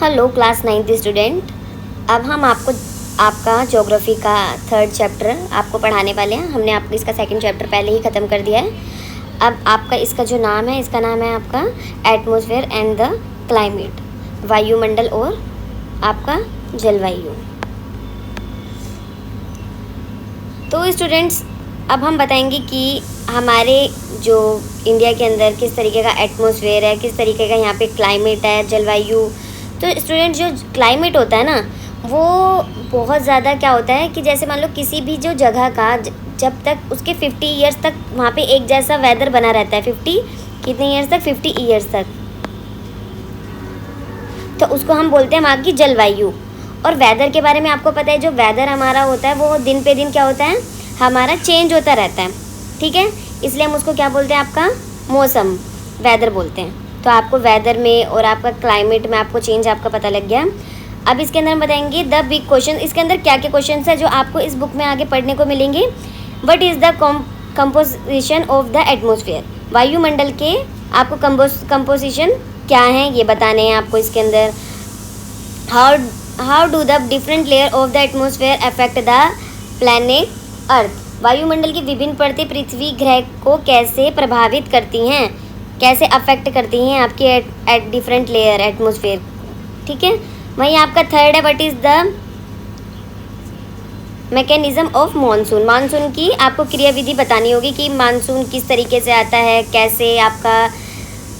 Hello class 9th student. अब हम आपको आपका ज्योग्राफी का 3rd चैप्टर आपको पढ़ाने वाले हैं। हमने आपको इसका 2nd चैप्टर पहले ही ख़त्म कर दिया है। अब आपका इसका जो नाम है, इसका नाम है आपका एटमॉस्फेयर एंड द क्लाइमेट, वायुमंडल और आपका जलवायु। तो स्टूडेंट्स, अब हम बताएंगे कि हमारे जो इंडिया के अंदर किस तरीके का एटमॉस्फेयर है, किस तरीके का यहाँ पे क्लाइमेट है, जलवायु। तो स्टूडेंट, जो क्लाइमेट होता है ना, वो बहुत ज़्यादा क्या होता है कि जैसे मान लो किसी भी जो जगह का जब तक उसके 50 ईयर्स तक वहाँ पे एक जैसा वेदर बना रहता है। 50 कितने ईयर्स तक? 50 ईयर्स तक। तो उसको हम बोलते हैं वहाँ की जलवायु। और वेदर के बारे में आपको पता है, जो वेदर हमारा होता है वो दिन पे दिन क्या होता है, हमारा चेंज होता रहता है। ठीक है, इसलिए हम उसको क्या बोलते हैं, आपका मौसम, वेदर बोलते हैं। तो आपको वेदर में और आपका क्लाइमेट में आपको चेंज आपका पता लग गया। अब इसके अंदर हम बताएंगे द बिग क्वेश्चन। इसके अंदर क्या क्या क्वेश्चन है जो आपको इस बुक में आगे पढ़ने को मिलेंगे। What is the composition of the atmosphere, वायुमंडल के आपको कंपोजिशन क्या है ये बताने हैं आपको इसके अंदर। How do the different layer of the atmosphere affect the planet earth, वायुमंडल की विभिन्न परतें पृथ्वी ग्रह को कैसे प्रभावित करती हैं, कैसे अफेक्ट करती हैं आपके एट डिफरेंट लेयर एटमॉस्फेयर। ठीक है, वहीं आपका 3rd है, what is the mechanism of monsoon. Monsoon की आपको क्रियाविधि बतानी होगी कि मानसून किस तरीके से आता है, कैसे आपका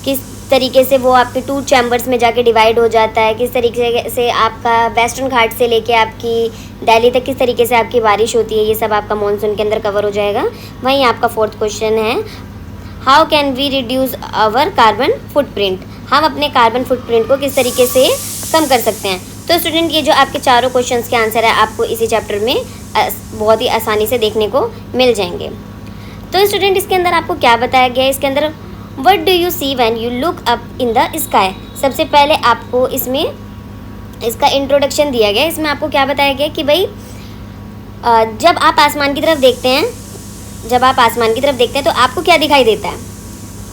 किस तरीके से वो आपके 2 चैम्बर्स में जाके डिवाइड हो जाता है, किस तरीके से आपका वेस्टर्न घाट से लेके आपकी दिल्ली तक किस तरीके से आपकी बारिश होती है, ये सब आपका मानसून के अंदर कवर हो जाएगा। वहीं आपका 4th क्वेश्चन है, how can we reduce our carbon footprint, हम अपने कार्बन फुटप्रिंट को किस तरीके से कम कर सकते हैं। तो स्टूडेंट, ये जो आपके चारों क्वेश्चंस के आंसर है आपको इसी चैप्टर में बहुत ही आसानी से देखने को मिल जाएंगे। तो स्टूडेंट, इसके अंदर आपको क्या बताया गया है, इसके अंदर what do you see when you look up in the sky. सबसे पहले आपको इसमें इसका इंट्रोडक्शन दिया गया है। इसमें आपको क्या बताया गया कि भाई जब आप आसमान की तरफ देखते हैं, जब आप आसमान की तरफ देखते हैं तो आपको क्या दिखाई देता है,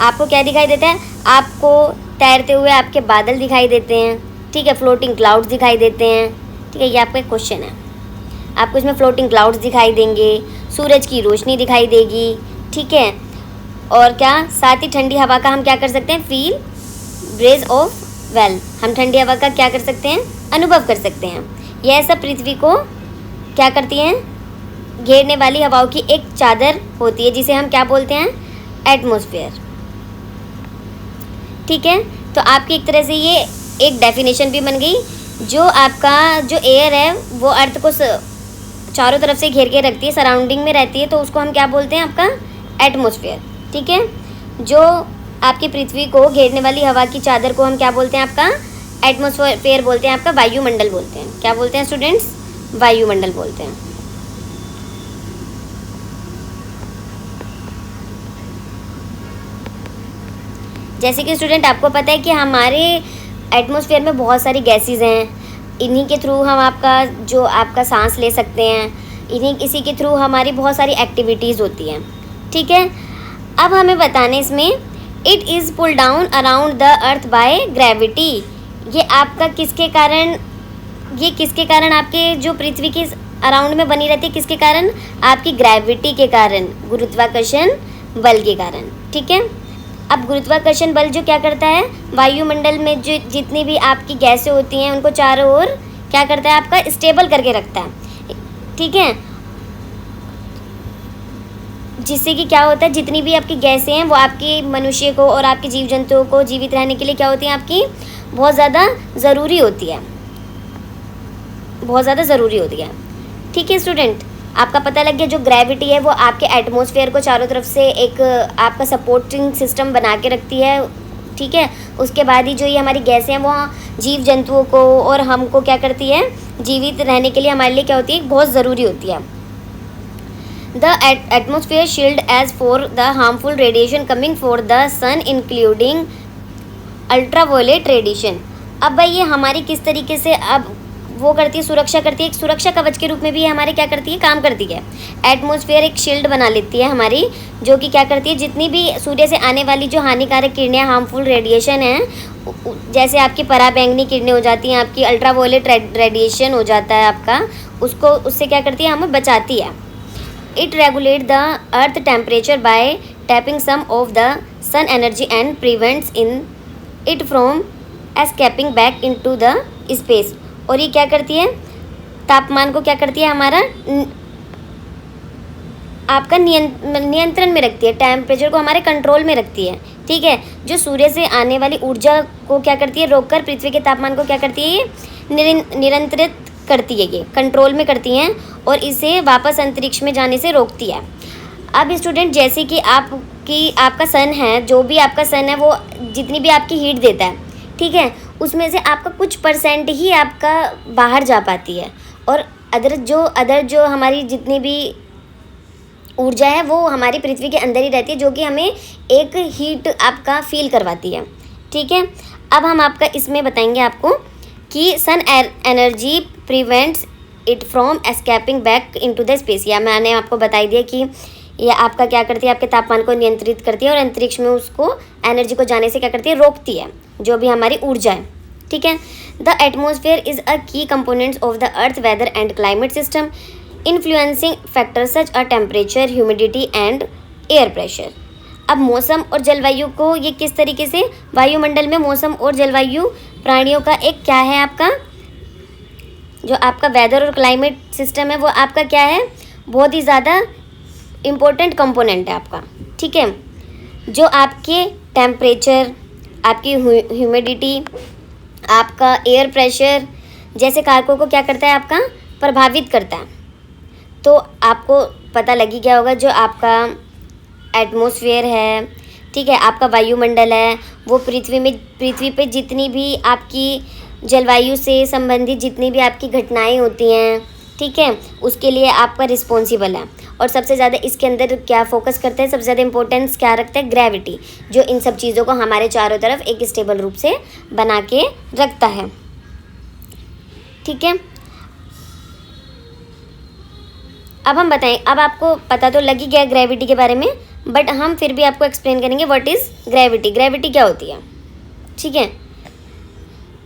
आपको क्या दिखाई देता है, आपको तैरते हुए आपके बादल दिखाई देते हैं। ठीक है, फ्लोटिंग क्लाउड्स दिखाई देते हैं। ठीक है, ये आपका एक क्वेश्चन है। आपको इसमें फ्लोटिंग क्लाउड्स दिखाई देंगे, सूरज की रोशनी दिखाई देगी। ठीक है, और क्या साथ ही ठंडी हवा का हम क्या कर सकते हैं, फील ब्रेज ऑफ वेल, हम ठंडी हवा का क्या कर सकते हैं, अनुभव कर सकते हैं। यह सब पृथ्वी को क्या करती हैं, घेरने वाली हवाओं की एक चादर होती है जिसे हम क्या बोलते हैं, एटमॉस्फेयर। ठीक है, तो आपकी एक तरह से ये एक डेफिनेशन भी बन गई। जो आपका जो एयर है वो अर्थ को चारों तरफ से घेर के रखती है, सराउंडिंग में रहती है, तो उसको हम क्या बोलते हैं, आपका एटमॉस्फेयर। ठीक है, जो आपकी पृथ्वी को घेरने वाली हवा की चादर को हम क्या बोलते हैं, आपका एटमॉस्फेयर बोलते हैं, आपका वायुमंडल बोलते हैं। क्या बोलते हैं स्टूडेंट्स, वायुमंडल बोलते हैं। जैसे कि स्टूडेंट आपको पता है कि हमारे एटमॉस्फेयर में बहुत सारी गैसेस हैं, इन्हीं के थ्रू हम आपका जो आपका सांस ले सकते हैं, इसी के थ्रू हमारी बहुत सारी एक्टिविटीज़ होती हैं। ठीक है, अब हमें बताने इसमें it is pull down around the earth by gravity. ये आपका किसके कारण, ये किसके कारण आपके जो पृथ्वी के अराउंड में बनी रहती है, किसके कारण, आपकी ग्रेविटी के कारण, गुरुत्वाकर्षण बल के कारण। ठीक है, अब गुरुत्वाकर्षण बल जो क्या करता है, वायुमंडल में जो जितनी भी आपकी गैसें होती हैं उनको चारों ओर क्या करता है, आपका स्टेबल करके रखता है। ठीक है, जिससे कि क्या होता है, जितनी भी आपकी गैसें हैं वो आपके मनुष्य को और आपके जीव जंतुओं को जीवित रहने के लिए क्या होती हैं, आपकी बहुत ज़्यादा ज़रूरी होती है, बहुत ज़्यादा ज़रूरी होती है। ठीक है स्टूडेंट, आपका पता लग गया, जो ग्रेविटी है वो आपके एटमॉस्फेयर को चारों तरफ से एक आपका सपोर्टिंग सिस्टम बना के रखती है। ठीक है, उसके बाद ही जो ये हमारी गैसें हैं वो जीव जंतुओं को और हमको क्या करती है, जीवित रहने के लिए हमारे लिए क्या होती है, बहुत ज़रूरी होती है। The atmosphere shield as for the harmful radiation coming for the sun including ultraviolet radiation. अब भाई ये हमारी किस तरीके से अब वो करती है, सुरक्षा करती है, एक सुरक्षा कवच के रूप में भी ये हमारे क्या करती है, काम करती है। एटमॉस्फेयर एक शील्ड बना लेती है हमारी, जो कि क्या करती है, जितनी भी सूर्य से आने वाली जो हानिकारक किरणें, हार्मफुल रेडिएशन है, जैसे आपकी पराबैंगनी किरणें हो जाती हैं, आपकी अल्ट्रावायलेट रेडिएशन हो जाता है आपका, उसको उससे क्या करती है, हमें बचाती है। It regulate the earth temperature by tapping some of the sun energy and prevents in it from escaping back into the space. और ये क्या करती है, तापमान को क्या करती है, हमारा आपका नियंत्रण में रखती है, टेम्परेचर को हमारे कंट्रोल में रखती है। ठीक है, जो सूर्य से आने वाली ऊर्जा को क्या करती है, रोककर पृथ्वी के तापमान को क्या करती है, ये नियंत्रित करती है, ये कंट्रोल में करती हैं और इसे वापस अंतरिक्ष में जाने से रोकती है। अब स्टूडेंट, जैसे कि आपका सन है, जो भी आपका सन है वो जितनी भी आपकी हीट देता है, ठीक है, उसमें से आपका कुछ परसेंट ही आपका बाहर जा पाती है और अदर जो हमारी जितनी भी ऊर्जा है वो हमारी पृथ्वी के अंदर ही रहती है, जो कि हमें एक हीट आपका फील करवाती है। ठीक है, अब हम आपका इसमें बताएंगे आपको कि sun energy prevents it from escaping back into the space. या मैंने आपको बताई दिया कि ये आपका क्या करती है, आपके तापमान को नियंत्रित करती है और अंतरिक्ष में उसको एनर्जी को जाने से क्या करती है, रोकती है, जो भी हमारी ऊर्जा है। ठीक है, the atmosphere is a key components of the earth weather and climate system influencing factor such a temperature, humidity and air pressure. अब मौसम और जलवायु को ये किस तरीके से, वायुमंडल में मौसम और जलवायु प्राणियों का एक क्या है, आपका जो आपका वेदर और क्लाइमेट सिस्टम है वो आपका क्या है, बहुत ही ज़्यादा इम्पोर्टेंट कंपोनेंट है आपका। ठीक है, जो आपके टेम्परेचर, आपकी ह्यूमिडिटी, आपका एयर प्रेशर जैसे कारकों को क्या करता है, आपका प्रभावित करता है। तो आपको पता लगी क्या होगा, जो आपका एटमॉस्फेयर है, ठीक है, आपका वायुमंडल है, वो पृथ्वी पे जितनी भी आपकी जलवायु से संबंधित जितनी भी आपकी घटनाएं होती हैं, ठीक है, उसके लिए आपका रिस्पॉन्सिबल है। और सबसे ज़्यादा इसके अंदर क्या फोकस करते हैं, सबसे ज़्यादा इंपॉर्टेंस क्या रखता है, ग्रेविटी, जो इन सब चीज़ों को हमारे चारों तरफ एक स्टेबल रूप से बना के रखता है। ठीक है, अब हम बताएं, अब आपको पता तो लग ही गया ग्रेविटी के बारे में, बट हम फिर भी आपको एक्सप्लेन करेंगे व्हाट इज़ ग्रेविटी। ग्रेविटी क्या होती है। ठीक है,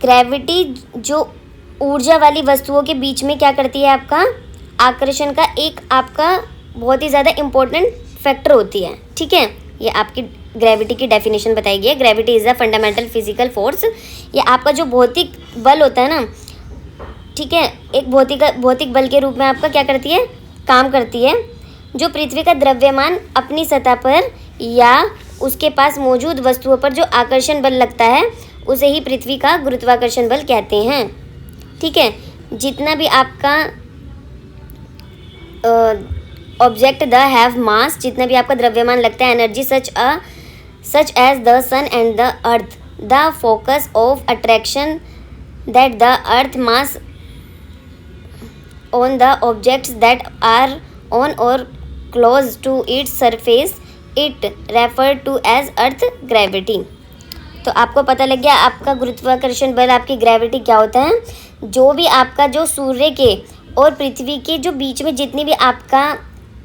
ग्रेविटी जो ऊर्जा वाली वस्तुओं के बीच में क्या करती है, आपका आकर्षण का एक आपका बहुत ही ज़्यादा इम्पोर्टेंट फैक्टर होती है। ठीक है, ये आपकी ग्रेविटी की डेफिनेशन बताई गई है। Gravity is a fundamental physical force. ये आपका जो भौतिक बल होता है ना, ठीक है, एक भौतिक बल के रूप में आपका क्या करती है, काम करती है, जो पृथ्वी का द्रव्यमान अपनी सतह पर या उसके पास मौजूद वस्तुओं पर जो आकर्षण बल लगता है उसे ही पृथ्वी का गुरुत्वाकर्षण बल कहते हैं। ठीक है, जितना भी आपका ऑब्जेक्ट द हैव मास, जितना भी आपका द्रव्यमान लगता है, energy such as the sun and the earth, the focus of attraction that the earth mass on the objects that are on or close to its surface, it referred to as earth gravity। तो आपको पता लग गया आपका गुरुत्वाकर्षण बल, आपकी gravity क्या होता है। जो भी आपका जो सूर्य के और पृथ्वी के जो बीच में जितनी भी आपका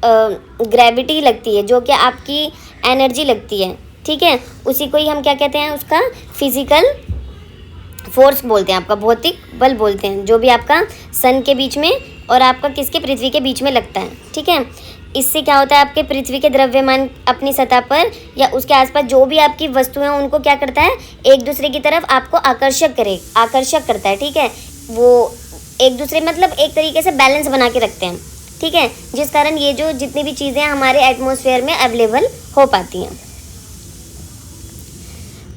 ग्रेविटी लगती है, जो कि आपकी एनर्जी लगती है, ठीक है, उसी को ही हम क्या कहते हैं, उसका फिजिकल फोर्स बोलते हैं, आपका भौतिक बल बोलते हैं, जो भी आपका सन के बीच में और आपका किसके, पृथ्वी के बीच में लगता है। ठीक है, इससे क्या होता है, आपके पृथ्वी के द्रव्यमान अपनी सतह पर या उसके आसपास जो भी आपकी वस्तुएं हैं उनको क्या करता है, एक दूसरे की तरफ आपको आकर्षक करता है। ठीक है, वो एक दूसरे मतलब एक तरीके से बैलेंस बना के रखते हैं। ठीक है, जिस कारण ये जो जितनी भी चीज़ें हमारे एटमॉस्फेयर में अवेलेबल हो पाती हैं।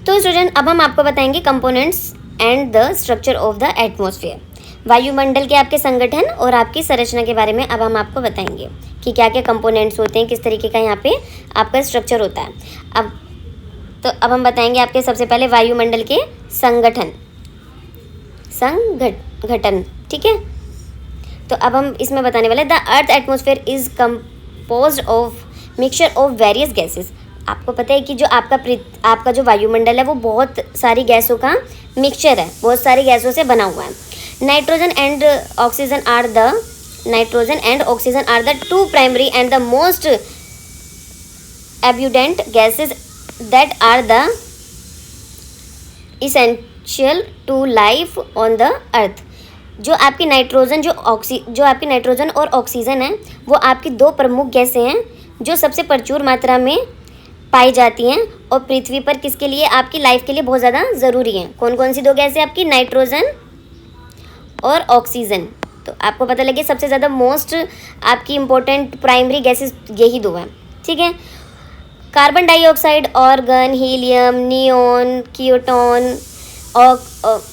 तो स्टूडेंट, अब हम आपको बताएंगे components and the structure of the atmosphere. वायुमंडल के आपके संगठन और आपकी संरचना के बारे में अब हम आपको बताएंगे कि क्या क्या कंपोनेंट्स होते हैं, किस तरीके का यहाँ पे आपका स्ट्रक्चर होता है। अब हम बताएंगे आपके सबसे पहले वायुमंडल के संगठन। ठीक है, तो अब हम इसमें बताने वाले, the earth atmosphere is composed of mixture of various gases. आपको पता है कि जो आपका जो वायुमंडल है वो बहुत सारी गैसों का मिक्सचर है, बहुत सारी गैसों से बना हुआ है। Nitrogen and oxygen are the two primary and the most abundant gases that are the essential to life on the earth. जो आपकी नाइट्रोजन और ऑक्सीजन है वो आपकी दो प्रमुख गैसें हैं जो सबसे प्रचुर मात्रा में पाई जाती हैं और पृथ्वी पर किसके लिए, आपकी लाइफ के लिए बहुत ज़्यादा ज़रूरी हैं। कौन कौन सी दो गैसें आपकी, नाइट्रोजन और ऑक्सीजन। तो आपको पता लगे सबसे ज़्यादा मोस्ट आपकी इम्पोर्टेंट प्राइमरी गैसेस यही दो हैं, ठीक है। Carbon dioxide, argon, helium, neon, ketone,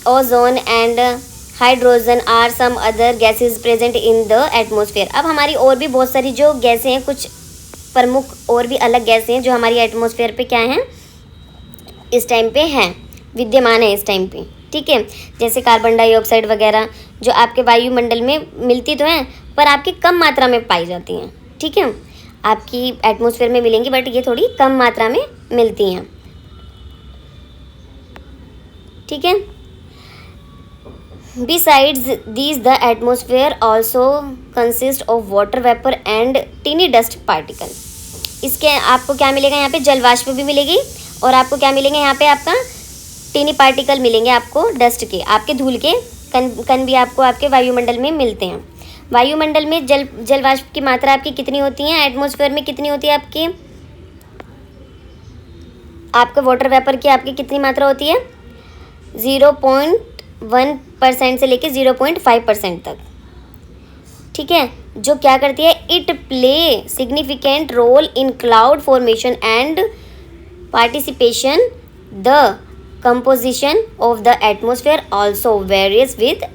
ozone and hydrogen are some other gases present in the atmosphere. अब हमारी और भी बहुत सारी जो गैसें हैं, कुछ प्रमुख और भी अलग गैसें हैं जो हमारी एटमॉस्फेयर पे क्या हैं, इस टाइम पे हैं, विद्यमान है इस टाइम पे, ठीक है। जैसे कार्बन डाइऑक्साइड वगैरह जो आपके वायुमंडल में मिलती तो हैं पर आपकी कम मात्रा में पाई जाती हैं, ठीक है। आपकी एटमॉस्फेयर में मिलेंगी बट ये थोड़ी कम मात्रा में मिलती हैं, ठीक है। Besides these, the atmosphere also consists of water vapor and teeny dust particle. इसके आपको क्या मिलेगा यहाँ पे, जलवाष्प भी मिलेगी और आपको क्या मिलेंगे यहाँ पे, आपका टीनी पार्टिकल मिलेंगे आपको डस्ट के, आपके धूल के कण भी आपको आपके वायुमंडल में मिलते हैं। वायुमंडल में जलवाष्प की मात्रा आपकी कितनी होती है, एटमॉस्फेयर में कितनी होती है आपकी, आपके वाटर वेपर की आपकी कितनी मात्रा होती है, 0.1% से लेके 0.5% तक, ठीक है। जो क्या करती है, it play significant role in cloud formation and participation. The composition of the atmosphere also varies with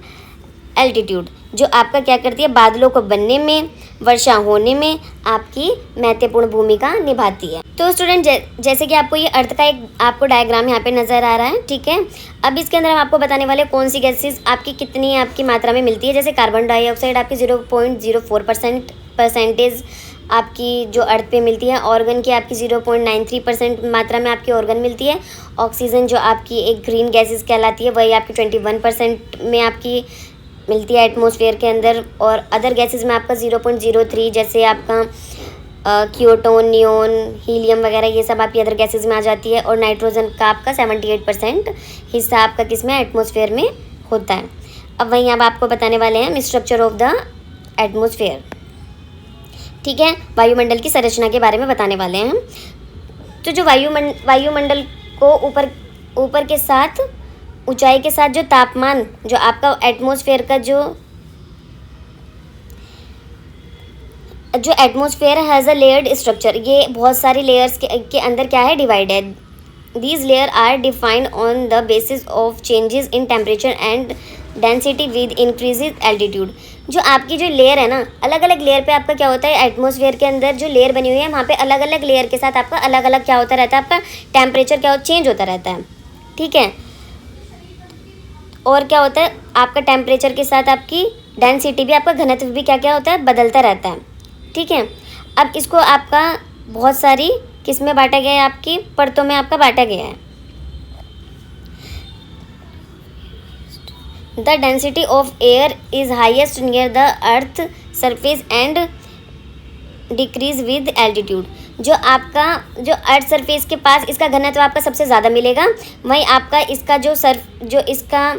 altitude. जो आपका क्या करती है, बादलों को बनने में, वर्षा होने में आपकी महत्वपूर्ण भूमिका निभाती है। तो स्टूडेंट जैसे कि आपको ये अर्थ का एक आपको डायग्राम यहाँ पे नज़र आ रहा है, ठीक है। अब इसके अंदर हम आपको बताने वाले कौन सी गैसेस आपकी कितनी आपकी मात्रा में मिलती है। जैसे कार्बन डाइऑक्साइड आपकी 0.04% आपकी जो अर्थ पे मिलती है। ऑर्गन की आपकी 0.93% मात्रा में आपकी ऑर्गन मिलती है। ऑक्सीजन जो आपकी एक ग्रीन गैसेस कहलाती है वही आपकी 21% में आपकी मिलती है एटमॉस्फेयर के अंदर। और अदर गैसेस में आपका 0.03 जैसे आपका कीटोन, नियोन, हीलियम वगैरह ये सब आपकी अदर गैसेस में आ जाती है। और नाइट्रोजन का आपका 78% हिस्सा आपका किस में, एटमॉस्फेयर में होता है। अब वहीं अब आपको बताने वाले हैं स्ट्रक्चर ऑफ द एटमॉस्फेयर, ठीक है। वायुमंडल की संरचना के बारे में बताने वाले हैं। तो जो वायुमंडल को ऊपर के साथ, ऊंचाई के साथ जो तापमान, जो आपका एटमॉस्फेयर का जो atmosphere has a layered structure, ये बहुत सारी लेयर्स के अंदर क्या है, डिवाइड है। These layer are defined on the basis of changes in temperature and density with increases altitude. जो आपकी जो लेयर है ना, अलग अलग लेयर पे आपका क्या होता है, एटमॉस्फेयर के अंदर जो लेयर बनी हुई है वहाँ पे अलग अलग लेयर के साथ आपका अलग अलग क्या होता रहता है, आपका टेम्परेचर क्या चेंज होता रहता है, ठीक है। और क्या होता है, आपका टेम्परेचर के साथ आपकी डेंसिटी भी, आपका घनत्व भी क्या क्या होता है, बदलता रहता है, ठीक है। अब इसको आपका बहुत सारी किस में बांटा गया है, आपकी परतों में आपका बांटा गया है। The density of air is highest near the earth surface and decrease with altitude. जो आपका जो अर्थ सरफेस के पास इसका घनत्व आपका सबसे ज़्यादा मिलेगा, वहीं आपका इसका जो इसका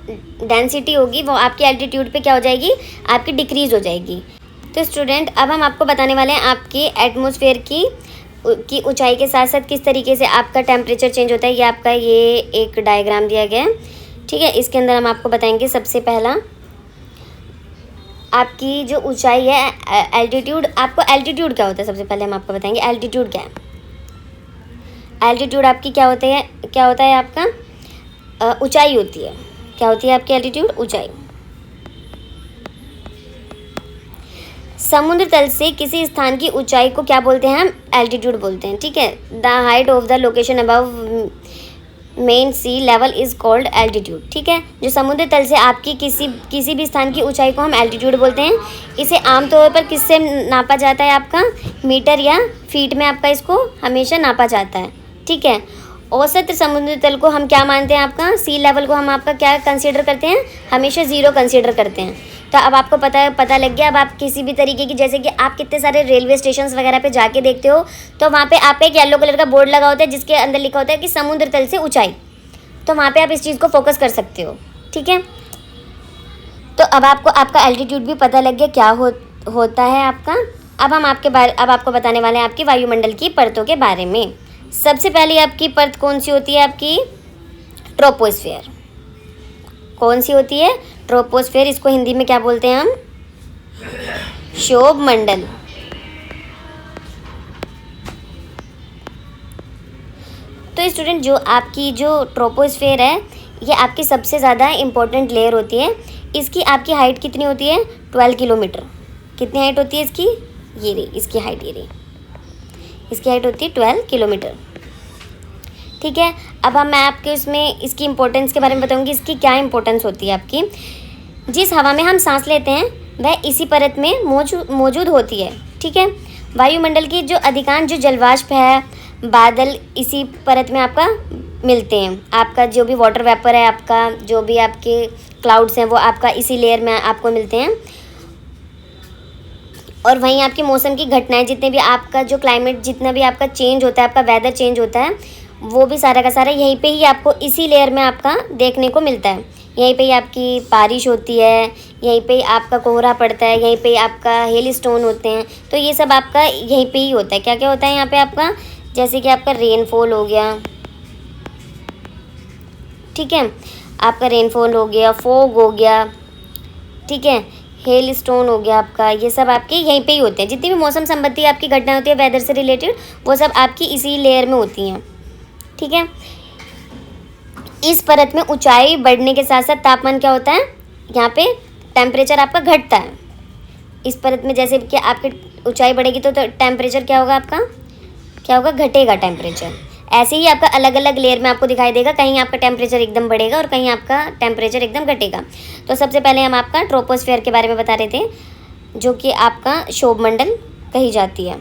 डेंसिटी होगी वो आपकी एल्टीट्यूड पे क्या हो जाएगी, आपकी डिक्रीज हो जाएगी। तो स्टूडेंट अब हम आपको बताने वाले हैं आपके एटमॉस्फेयर की ऊंचाई के साथ साथ किस तरीके से आपका टेम्परेचर चेंज होता है। ये आपका ये एक डायग्राम दिया गया है, ठीक है। इसके अंदर हम आपको बताएंगे सबसे पहला आपकी जो ऊंचाई है, एल्टीट्यूड। आपको एल्टीट्यूड क्या होता है, सबसे पहले हम आपको बताएंगे एल्टीट्यूड क्या है। एल्टीट्यूड आपकी क्या होता है आपका ऊंचाई होती है। क्या होती है आपकी एल्टीट्यूड, ऊंचाई। समुद्र तल से किसी स्थान की ऊंचाई को क्या बोलते हैं, हम एल्टीट्यूड बोलते हैं, ठीक है। The height of the location above mean sea level is called altitude, ठीक है। जो समुद्र तल से आपकी किसी भी स्थान की ऊंचाई को हम एल्टीट्यूड बोलते हैं। इसे आमतौर पर किससे नापा जाता है, आपका मीटर या फीट में आपका इसको हमेशा नापा जाता है, ठीक है। औसत समुद्र तल को हम क्या मानते हैं, आपका सी लेवल को हम आपका क्या कंसीडर करते हैं, हमेशा 0 कंसीडर करते हैं। तो अब आपको पता लग गया। अब आप किसी भी तरीके की, जैसे कि आप कितने सारे रेलवे स्टेशंस वगैरह पे जाके देखते हो तो वहाँ पे आपका एक येलो कलर का बोर्ड लगा होता है जिसके अंदर लिखा होता है कि समुद्र तल से ऊंचाई। तो वहाँ पे आप इस चीज़ को फोकस कर सकते हो। ठीक है, तो अब आपको आपका एल्टीट्यूड भी पता लग गया क्या होता है आपका। अब आपको बताने वाले हैं आपकी वायुमंडल की परतों के बारे में। सबसे पहले आपकी परत कौन सी होती है? आपकी ट्रोपोस्फेयर। कौन सी होती है? ट्रोपोस्फेयर। इसको हिंदी में क्या बोलते हैं हम? शोभ मंडल। तो स्टूडेंट, जो आपकी जो ट्रोपोस्फेयर है, ये आपकी सबसे ज़्यादा इम्पोर्टेंट लेयर होती है। इसकी आपकी हाइट कितनी होती है? 12 किलोमीटर। कितनी हाइट होती है इसकी? ये रही इसकी हाइट, ये रही इसकी हाइट होती है 12 किलोमीटर। ठीक है, अब मैं आपके उसमें इसकी इम्पोर्टेंस के बारे में बताऊंगी। इसकी क्या इम्पोर्टेंस होती है आपकी। जिस हवा में हम सांस लेते हैं वह इसी परत में मौजूद होती है। ठीक है, वायुमंडल की जो अधिकांश जो जलवाष्प है, बादल इसी परत में आपका मिलते हैं। आपका जो भी वाटर वेपर है, आपका जो भी आपके क्लाउड्स हैं, वो आपका इसी लेयर में आपको मिलते हैं। और वहीं आपके मौसम की घटनाएं, जितने भी आपका जो क्लाइमेट, जितना भी आपका चेंज होता है, आपका वेदर चेंज होता है, वो भी सारा का सारा यहीं पे ही आपको इसी लेयर में आपका देखने को मिलता है। यहीं पे ही आपकी बारिश होती है, यहीं पे ही आपका कोहरा पड़ता है, यहीं पे ही आपका हेल स्टोन होते हैं। तो ये सब आपका यहीं पे ही होता है। क्या क्या होता है यहाँ पे आपका? जैसे कि आपका रेनफॉल हो गया, ठीक है, आपका रेनफॉल हो गया, फॉग हो गया, ठीक है, हेल स्टोन हो गया आपका। ये सब आपके यहीं पे ही होते हैं। जितनी भी मौसम संबंधी आपकी घटनाएं होती है वेदर से रिलेटेड, वो सब आपकी इसी लेयर में होती हैं। ठीक है, इस परत में ऊंचाई बढ़ने के साथ साथ तापमान क्या होता है? यहाँ पे टेम्परेचर आपका घटता है। इस परत में जैसे कि आपकी ऊंचाई बढ़ेगी तो टेम्परेचर क्या होगा आपका? क्या होगा? घटेगा टेम्परेचर। ऐसे ही आपका अलग अलग लेयर में आपको दिखाई देगा, कहीं आपका टेम्परेचर एकदम बढ़ेगा और कहीं आपका टेम्परेचर एकदम घटेगा। तो सबसे पहले हम आपका ट्रोपोस्फेयर के बारे में बता रहे थे, जो कि आपका शोभ मंडल कही जाती है।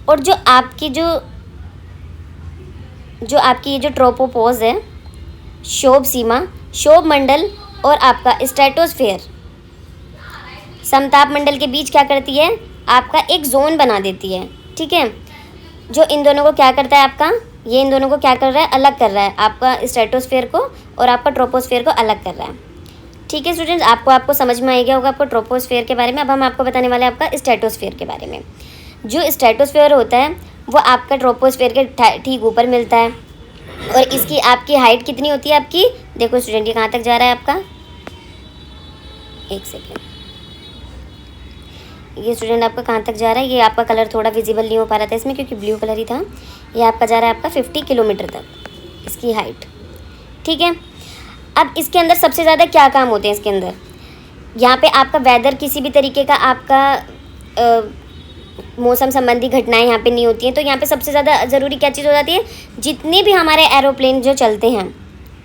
और जो आपकी ये जो ट्रोपोपोज है, शोभ सीमा, शोभ मंडल और आपका स्ट्रेटोस्फेयर समताप मंडल के बीच क्या करती है? आपका एक जोन बना देती है। ठीक है, जो इन दोनों को क्या करता है आपका? ये इन दोनों को क्या कर रहा है? अलग कर रहा है। आपका स्ट्रेटोस्फेयर को और आपका ट्रोपोस्फेयर को अलग कर रहा है। ठीक है स्टूडेंट्स, आपको समझ में आ गया होगा आपको ट्रोपोस्फेयर के बारे में। अब हम आपको बताने वाले हैं आपका स्ट्रेटोस्फेयर के बारे में। जो स्ट्रेटोस्फेयर होता है वो आपका ट्रोपोस्फेयर के ठीक ऊपर मिलता है। और इसकी आपकी हाइट कितनी होती है आपकी? देखो स्टूडेंट, ये कहाँ तक जा रहा है आपका? एक सेकेंड, ये स्टूडेंट आपका कहाँ तक जा रहा है? ये आपका कलर थोड़ा विजिबल नहीं हो पा रहा था इसमें, क्योंकि ब्लू कलर ही था। ये आपका जा रहा है आपका 50 किलोमीटर तक इसकी हाइट। ठीक है, अब इसके अंदर सबसे ज़्यादा क्या काम होते हैं इसके अंदर? यहाँ पे आपका वेदर, किसी भी तरीके का आपका मौसम संबंधी घटनाएं यहाँ पे नहीं होती हैं। तो यहाँ पे सबसे ज़्यादा ज़रूरी क्या चीज़ हो जाती है? जितने भी हमारे एरोप्लेन जो चलते हैं,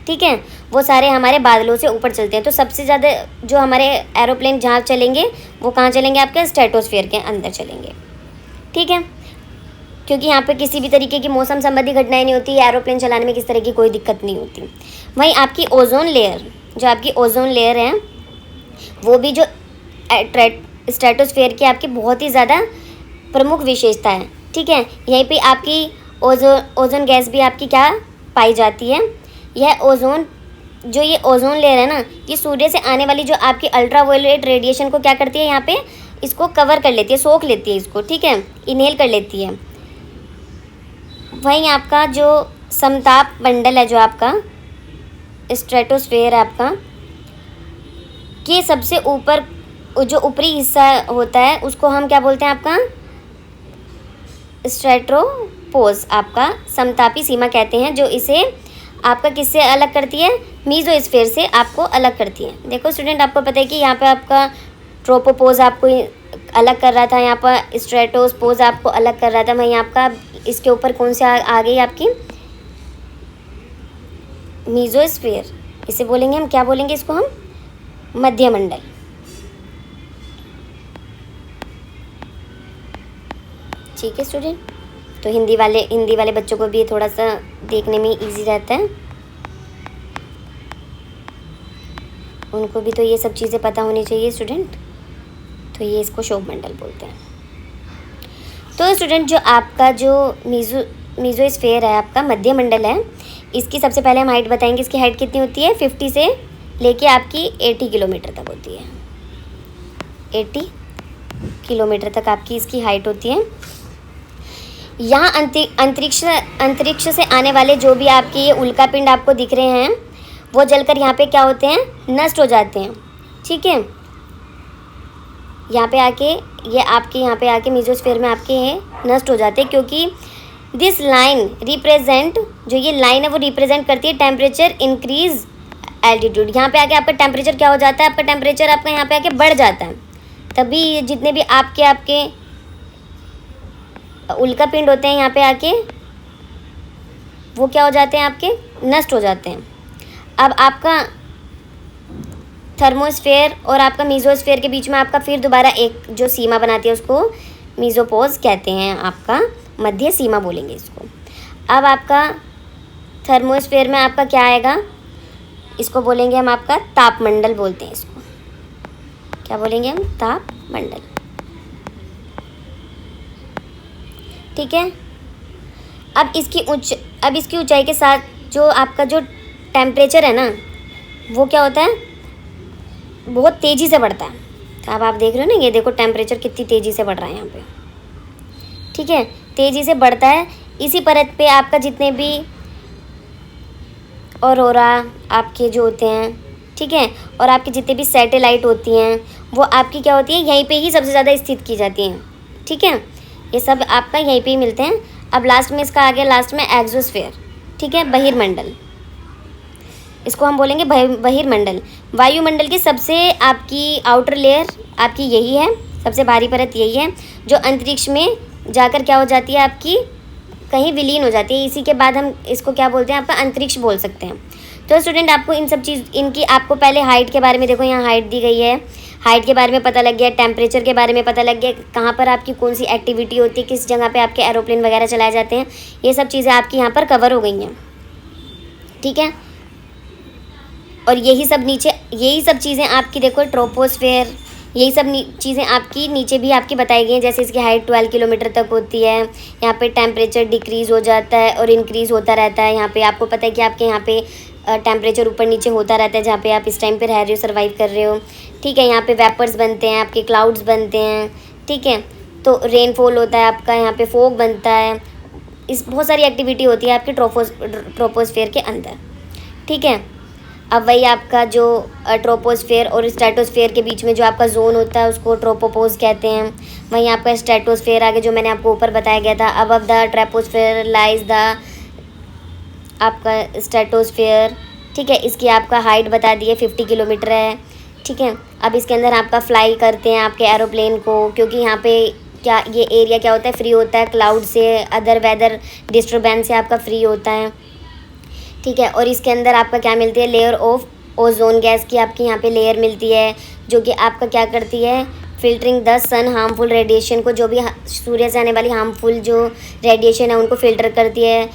ठीक है, वो सारे हमारे बादलों से ऊपर चलते हैं। तो सबसे ज़्यादा जो हमारे एरोप्लेन जहाँ चलेंगे वो कहाँ चलेंगे? आपके स्ट्रेटोस्फेयर के अंदर चलेंगे। ठीक है, क्योंकि यहाँ पे किसी भी तरीके की मौसम संबंधी घटनाएं नहीं होती, एरोप्लेन चलाने में किस तरह की कोई दिक्कत नहीं होती। वहीं आपकी ओजोन लेयर, जो आपकी ओजोन लेयर है, वो भी जो स्ट्रेटोस्फेयर की आपकी बहुत ही ज़्यादा प्रमुख विशेषता है। ठीक है, यहीं पे आपकी ओजोन गैस भी आपकी क्या पाई जाती है? यह ओजोन, जो ये ओजोन लेयर है ना, ये सूर्य से आने वाली जो आपकी अल्ट्रावायलेट रेडिएशन को क्या करती है? यहाँ पे इसको कवर कर लेती है, सोख लेती है इसको। ठीक है, इनहेल कर लेती है। वहीं आपका जो समताप मंडल है, जो आपका स्ट्रेटोस्फेयर है आपका, के सबसे ऊपर जो ऊपरी हिस्सा होता है उसको हम क्या बोलते हैं? आपका स्ट्रेटोपोज, आपका समतापी सीमा कहते हैं, जो इसे आपका किससे अलग करती है? मीजोस्फीयर से आपको अलग करती है। देखो स्टूडेंट, आपको पता है कि यहाँ पे आपका ट्रोपोपोज आपको अलग कर रहा था, यहाँ पर स्ट्रेटोपोज आपको अलग कर रहा था। वहीं आपका इसके ऊपर कौन सी आ गई आपकी? मीजोस्फीयर। इसे बोलेंगे हम, क्या बोलेंगे इसको हम? मध्यमंडल। ठीक है स्टूडेंट, तो हिंदी वाले बच्चों को भी थोड़ा सा देखने में इजी रहता है, उनको भी तो ये सब चीज़ें पता होनी चाहिए स्टूडेंट। तो ये इसको शोभ मंडल बोलते हैं। तो स्टूडेंट, जो आपका जो मीजोस्फीयर है आपका, मध्य मंडल है। इसकी सबसे पहले हम हाइट बताएंगे। इसकी हाइट कितनी होती है? 50 से लेके आपकी 80 किलोमीटर तक होती है। 80 किलोमीटर तक आपकी इसकी हाइट होती है। यहाँ अंतरिक्ष से आने वाले जो भी आपके ये उल्कापिंड आपको दिख रहे हैं वो जलकर यहाँ पे क्या होते हैं? नष्ट हो जाते हैं। ठीक है, यहाँ पे आके यहाँ पे आके मीजोस्फीयर में आपके ये नष्ट हो जाते हैं, क्योंकि दिस लाइन रिप्रेजेंट, जो ये लाइन है वो रिप्रेजेंट करती है टेम्परेचर इंक्रीज एल्टीट्यूड। यहाँ पे आके आपका टेम्परेचर क्या हो जाता है? आपका टेम्परेचर आपका यहाँ पे आके बढ़ जाता है। तभी जितने भी आपके उल्कापिंड होते हैं यहाँ पे आके वो क्या हो जाते हैं? आपके नष्ट हो जाते हैं। अब आपका थर्मोस्फेयर और आपका मीजोस्फेयर के बीच में आपका फिर दोबारा एक जो सीमा बनाती है उसको मीजोपोज कहते हैं, आपका मध्य सीमा बोलेंगे इसको। अब आपका थर्मोस्फेयर में आपका क्या आएगा? इसको बोलेंगे हम आपका तापमंडल बोलते हैं इसको। क्या बोलेंगे हम? तापमंडल। ठीक है, अब इसकी ऊंचाई के साथ जो आपका जो टेम्परेचर है ना वो क्या होता है? बहुत तेज़ी से बढ़ता है। तो अब आप देख रहे हो ना, ये देखो टेम्परेचर कितनी तेज़ी से बढ़ रहा है यहाँ पे। ठीक है, तेज़ी से बढ़ता है। इसी परत पे आपका जितने भी ऑरोरा आपके जो होते हैं, ठीक है, और आपकी जितने भी सैटेलाइट होती हैं वो आपकी क्या होती है? यहीं पे ही सबसे ज़्यादा स्थित की जाती हैं। ठीक है, ये सब आपका यहीं पे ही मिलते हैं। अब लास्ट में इसका आ गया, लास्ट में एक्सोस्फीयर। ठीक है, बहिर्मंडल, इसको हम बोलेंगे बहिर्मंडल। वायुमंडल की सबसे आपकी आउटर लेयर आपकी यही है, सबसे भारी परत यही है, जो अंतरिक्ष में जाकर क्या हो जाती है? आपकी कहीं विलीन हो जाती है। इसी के बाद हम इसको क्या बोलते हैं? आपका अंतरिक्ष बोल सकते हैं। तो स्टूडेंट, आपको इन सब चीज़ इनकी आपको पहले हाइट के बारे में, देखो यहाँ हाइट दी गई है, हाइट के बारे में पता लग गया, टेम्परेचर के बारे में पता लग गया, कहाँ पर आपकी कौन सी एक्टिविटी होती है, किस जगह पे आपके एरोप्लेन वगैरह चलाए जाते हैं, ये सब चीज़ें आपकी यहाँ पर कवर हो गई हैं। ठीक है, और यही सब चीज़ें आपकी देखो ट्रोपोस्फेयर, यही सब चीज़ें आपकी नीचे भी आपकी बताई गई हैं। जैसे इसकी हाइट 12 किलोमीटर तक होती है। यहाँ पे टेम्परेचर डिक्रीज़ हो जाता है और इंक्रीज़ होता रहता है। यहाँ पे आपको पता है कि आपके यहाँ पे टेम्परेचर ऊपर नीचे होता रहता है जहाँ पे आप इस टाइम पे रह रहे हो, सर्वाइव कर रहे हो। ठीक है, यहाँ पे वेपर्स बनते हैं, आपके क्लाउड्स बनते हैं। ठीक है, तो रेनफॉल होता है आपका, यहाँ पे फॉग बनता है। इस बहुत सारी एक्टिविटी होती है आपके ट्रोपोस्फेयर के अंदर। ठीक है, अब वही आपका जो ट्रोपोस्फेयर और स्ट्रेटोस्फेयर के बीच में जो आपका जोन होता है उसको ट्रोपोपोज कहते हैं। वहीं आपका स्ट्रेटोस्फेयर आगे जो मैंने आपको ऊपर बताया गया था, above the troposphere lies the आपका स्ट्रेटोस्फेयर। ठीक है, इसकी आपका हाइट बता दी है 50 किलोमीटर है। ठीक है, अब इसके अंदर आपका फ्लाई करते हैं आपके एरोप्लेन को, क्योंकि यहाँ पे क्या ये एरिया क्या होता है? फ्री होता है क्लाउड से, अदर वेदर डिस्टर्बेंस से आपका फ्री होता है। ठीक है, और इसके अंदर आपका क्या मिलती है? लेयर ऑफ ओजोन गैस की आपकी यहाँ पे लेयर मिलती है, जो कि आपका क्या करती है? Filtering the sun harmful radiation को, जो भी सूर्य से आने वाली हार्मफुल जो रेडिएशन है उनको फिल्टर करती है,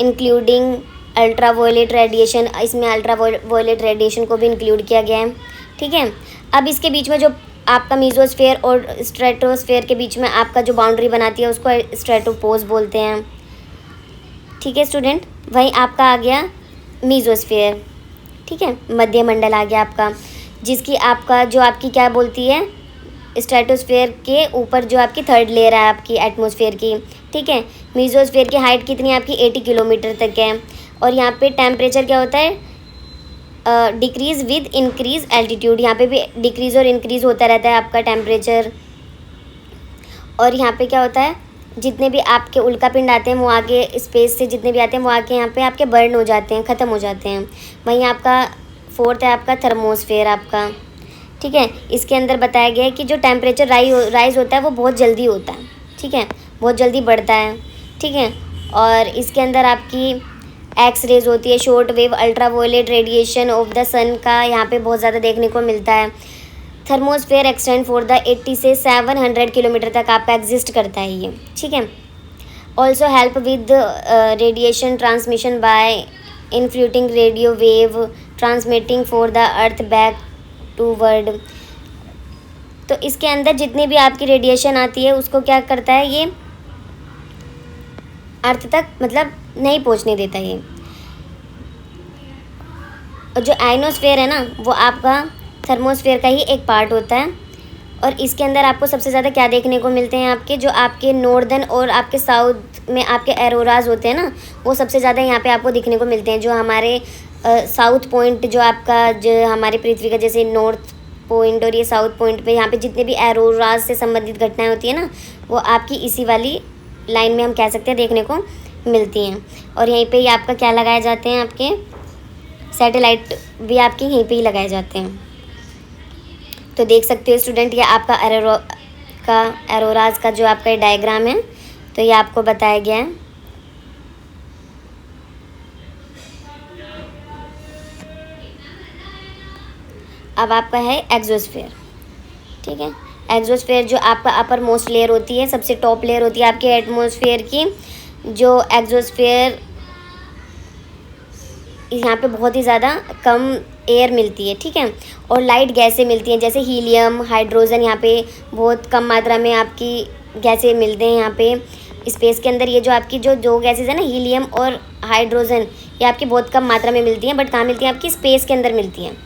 इंक्लूडिंग अल्ट्रावायलेट रेडिएशन। इसमें अल्ट्रावायलेट रेडिएशन को भी इंक्लूड किया गया है। ठीक है, अब इसके बीच में जो आपका मीजोस्फेयर और स्ट्रेटोस्फेयर के बीच में आपका जो बाउंड्री बनाती है उसको स्ट्रेटोपोज बोलते हैं। ठीक है स्टूडेंट, वहीं आपका आ गया मीजोस्फेयर। ठीक है, मध्य मंडल आ गया आपका, जिसकी आपका जो आपकी क्या बोलती है? स्ट्रेटोस्फेयर के ऊपर जो आपकी थर्ड लेयर है आपकी एटमॉस्फेयर की। ठीक है, मीजोस्फेयर की हाइट कितनी है आपकी? 80 किलोमीटर तक है। और यहाँ पे टेम्परेचर क्या होता है? Decrease with increase altitude. यहाँ पे भी डिक्रीज़ और इंक्रीज़ होता रहता है आपका टेम्परेचर। और यहाँ पे क्या होता है? जितने भी आपके उल्कापिंड आते हैं वो आगे स्पेस से जितने भी आते हैं वो आके यहाँ पे आपके बर्न हो जाते हैं, ख़त्म हो जाते हैं। वहीं आपका फोर्थ है आपका थर्मोस्फेयर आपका। ठीक है, इसके अंदर बताया गया है कि जो टेम्परेचर राइज होता है वो बहुत जल्दी होता है। ठीक है, बहुत जल्दी बढ़ता है। ठीक है, और इसके अंदर आपकी एक्स रेज होती है, short wave ultraviolet radiation of the sun का यहाँ पे बहुत ज़्यादा देखने को मिलता है। थर्मोस्फेयर एक्सटेंड फॉर द 80 से 700 किलोमीटर तक आपका एग्जिस्ट करता है ये। ठीक है, also help with radiation transmission by inflecting radio wave transmitting for the earth back to world. तो इसके अंदर जितनी भी आपकी रेडिएशन आती है उसको क्या करता है? ये अर्थ तक मतलब नहीं पहुंचने देता ये। और जो आयनोस्फेयर है ना वो आपका थर्मोस्फेयर का ही एक पार्ट होता है। और इसके अंदर आपको सबसे ज़्यादा क्या देखने को मिलते हैं, आपके जो आपके नॉर्दर्न और आपके साउथ में आपके एरोराज होते हैं ना, वो सबसे ज़्यादा यहाँ पे आपको दिखने को मिलते हैं। जो हमारे साउथ पॉइंट जो आपका जो हमारे पृथ्वी का जैसे नॉर्थ पॉइंट और ये साउथ पॉइंट पे यहाँ पे जितने भी एरोराज से संबंधित घटनाएं होती है ना, वो आपकी इसी वाली लाइन में हम कह सकते हैं देखने को मिलती हैं। और यहीं पे ही आपका क्या लगाए जाते हैं, आपके सैटेलाइट भी आपके यहीं पे ही लगाए जाते हैं। तो देख सकते हो स्टूडेंट, ये आपका एरोराज का जो आपका डायग्राम है, तो ये आपको बताया गया है। अब आपका है एक्सोस्फेयर। ठीक है, एक्सोस्फेयर जो आपका अपर मोस्ट लेयर होती है, सबसे टॉप लेयर होती है आपके एटमॉस्फेयर की। जो एक्सोस्फेयर यहाँ पे बहुत ही ज़्यादा कम एयर मिलती है, ठीक है, और लाइट गैसें मिलती हैं जैसे हीलियम, हाइड्रोजन। यहाँ पे बहुत कम मात्रा में आपकी गैसें मिलते हैं यहाँ पे स्पेस के अंदर। ये जो आपकी जो दो गैसेज है ना, हीलियम और हाइड्रोजन, ये आपकी बहुत कम मात्रा में मिलती हैं, बट कहाँ मिलती हैं, आपकी स्पेस के अंदर मिलती हैं।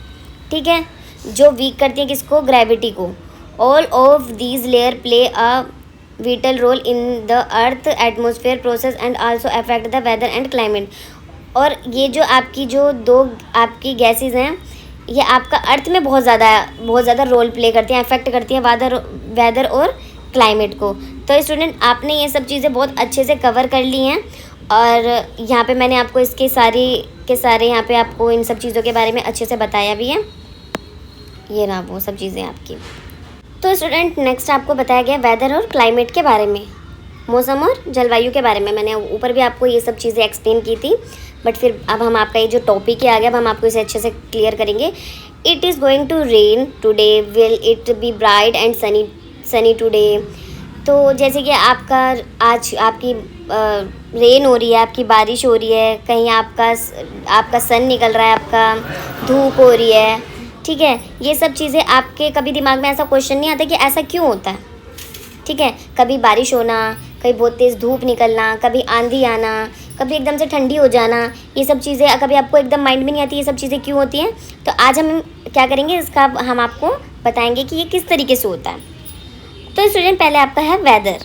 ठीक है, जो वीक करती हैं किसको, ग्रेविटी को। All of these layer play a vital role in the earth atmosphere process and also affect the weather and climate. और ये जो आपकी जो दो आपकी गैसेस हैं, ये आपका अर्थ में बहुत ज़्यादा रोल प्ले करती हैं, अफेक्ट करती हैं वेदर और क्लाइमेट को। तो स्टूडेंट, आपने ये सब चीज़ें बहुत अच्छे से कवर कर ली हैं। और यहाँ पे मैंने आपको इसके सारे यहाँ पे आपको इन सब चीज़ों के बारे में अच्छे से बताया भी है। ये रहा वो सब चीज़ें आपकी। तो स्टूडेंट, नेक्स्ट आपको बताया गया वेदर और क्लाइमेट के बारे में, मौसम और जलवायु के बारे में। मैंने ऊपर भी आपको ये सब चीज़ें एक्सप्लेन की थी, बट फिर अब हम आपका ये जो टॉपिक है आ गया, अब हम आपको इसे अच्छे से क्लियर करेंगे। It is going to rain today, will it be bright and sunny today. तो जैसे कि आपका आज आपकी रेन हो रही है, आपकी बारिश हो रही है, कहीं आपका सन निकल रहा है, आपका धूप हो रही है। ठीक है, ये सब चीज़ें आपके कभी दिमाग में ऐसा क्वेश्चन नहीं आता कि ऐसा क्यों होता है। ठीक है, कभी बारिश होना, कभी बहुत तेज़ धूप निकलना, कभी आंधी आना, कभी एकदम से ठंडी हो जाना, ये सब चीज़ें कभी आपको एकदम माइंड में नहीं आती ये सब चीज़ें क्यों होती हैं। तो आज हम क्या करेंगे, इसका हम आपको बताएंगे कि ये किस तरीके से होता है। तो स्टूडेंट, पहले आपका है वेदर।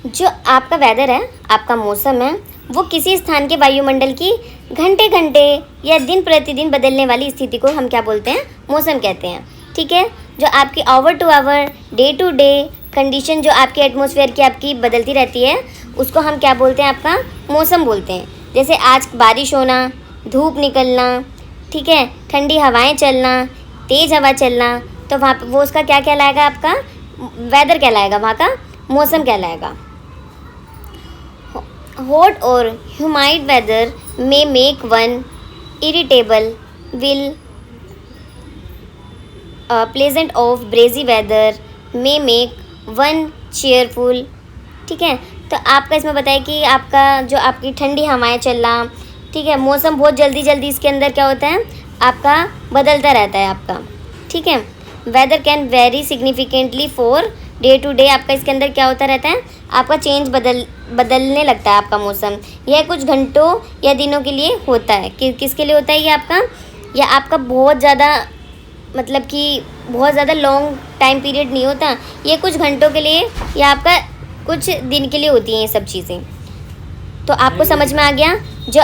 जो आपका वेदर है, आपका मौसम है, वो किसी स्थान के वायुमंडल की घंटे घंटे या दिन प्रतिदिन बदलने वाली स्थिति को हम क्या बोलते हैं, मौसम कहते हैं। ठीक है, जो आपकी hour to hour, day to day condition जो आपके एटमॉस्फेयर की आपकी बदलती रहती है, उसको हम क्या बोलते हैं, आपका मौसम बोलते हैं। जैसे आज बारिश होना, धूप निकलना, ठीक है, ठंडी हवाएं चलना, तेज़ हवा चलना, तो वहाँ वो उसका क्या कहलाएगा, आपका वेदर कहलाएगा, वहाँ का मौसम कहलाएगा। हॉट और ह्यूमिड वेदर में make one irritable, will pleasant of breezy weather में मेक वन चेयरफुल। ठीक है, तो आपका इसमें बताया कि आपका जो आपकी ठंडी हवाएं चलना, ठीक है, मौसम बहुत जल्दी इसके अंदर क्या होता है, आपका बदलता रहता है आपका। ठीक है, weather can vary significantly for day to day. आपका इसके अंदर क्या होता रहता है, आपका चेंज बदलने लगता है आपका मौसम। यह कुछ घंटों या दिनों के लिए होता है। किसके लिए होता है ये आपका बहुत ज़्यादा, मतलब कि बहुत ज़्यादा लॉन्ग टाइम पीरियड नहीं होता, ये कुछ घंटों के लिए या आपका कुछ दिन के लिए होती हैं ये सब चीज़ें। तो आपको समझ में आ गया, जो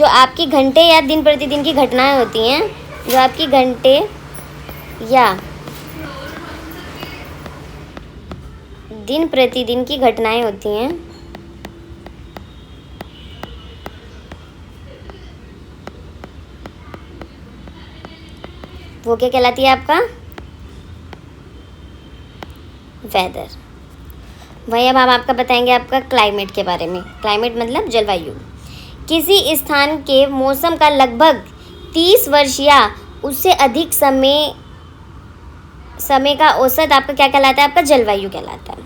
आपकी घंटे या दिन प्रतिदिन की घटनाएं होती हैं, जो आपकी घंटे या दिन प्रतिदिन की घटनाएं होती हैं, वो क्या कहलाती है, आपका वेदर। वही अब हम आपका बताएंगे आपका क्लाइमेट के बारे में। क्लाइमेट मतलब जलवायु। किसी स्थान के मौसम का लगभग 30 वर्ष या उससे अधिक समय का औसत आपका क्या कहलाता है, आपका जलवायु कहलाता है।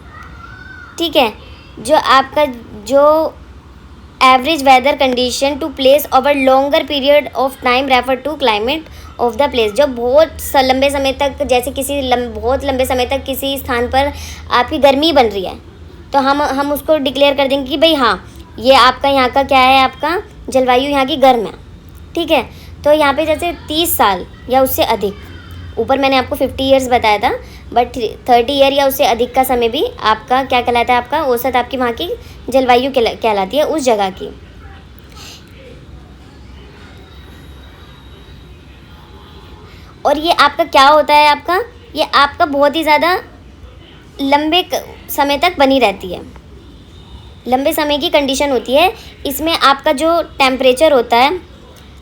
ठीक है, जो average weather condition to place over longer period of time refer to climate. Of the place, जब लंबे समय तक, जैसे बहुत लंबे समय तक किसी स्थान पर आपकी गर्मी बन रही है, तो हम उसको डिक्लेयर कर देंगे कि भाई हाँ, ये आपका यहाँ का क्या है, आपका जलवायु यहाँ की गर्म है। ठीक है, तो यहाँ पे जैसे 30 साल या उससे अधिक, ऊपर मैंने आपको 50 ईयर्स बताया था, बट 30 ईयर या उससे अधिक का समय भी आपका क्या कहलाता है, आपका औसत आपकी वहाँ की जलवायु कहलाती है उस जगह की। और ये आपका क्या होता है, ये आपका बहुत ही ज़्यादा लंबे समय तक बनी रहती है, लंबे समय की कंडीशन होती है। इसमें आपका जो टेम्परेचर होता है,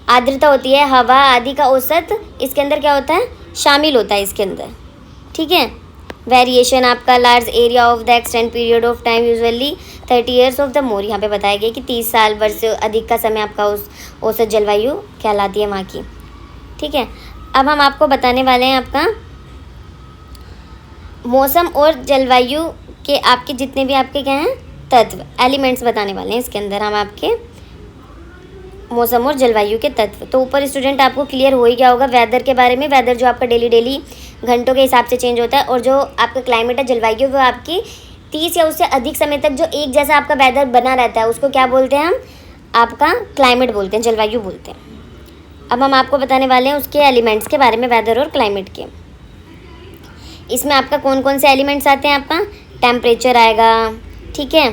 आर्द्रता होती है, हवा आदि का औसत इसके अंदर क्या होता है, शामिल होता है इसके अंदर। ठीक है, वेरिएशन आपका large area of the extend period of time usually 30 years of the more, यहाँ पे बताया गया कि 30 साल वर्ष से अधिक का समय आपका उस औसत जलवायु कहलाती है वहाँ की। ठीक है, अब हम आपको बताने वाले हैं आपका मौसम और जलवायु के आपके जितने भी आपके क्या हैं तत्व, एलिमेंट्स बताने वाले हैं इसके अंदर हम आपके मौसम और जलवायु के तत्व। तो ऊपर स्टूडेंट आपको क्लियर हो ही गया होगा वेदर के बारे में। वेदर जो आपका डेली घंटों के हिसाब से चेंज होता है, और जो आपका क्लाइमेट है, जलवायु, वो आपकी 30 या उससे अधिक समय तक जो एक जैसा आपका वेदर बना रहता है उसको क्या बोलते हैं हम, आपका क्लाइमेट बोलते हैं, जलवायु बोलते हैं। अब हम आपको बताने वाले हैं उसके एलिमेंट्स के बारे में, वेदर और क्लाइमेट के। इसमें आपका कौन कौन से एलिमेंट्स आते हैं, आपका टेम्परेचर आएगा, ठीक है,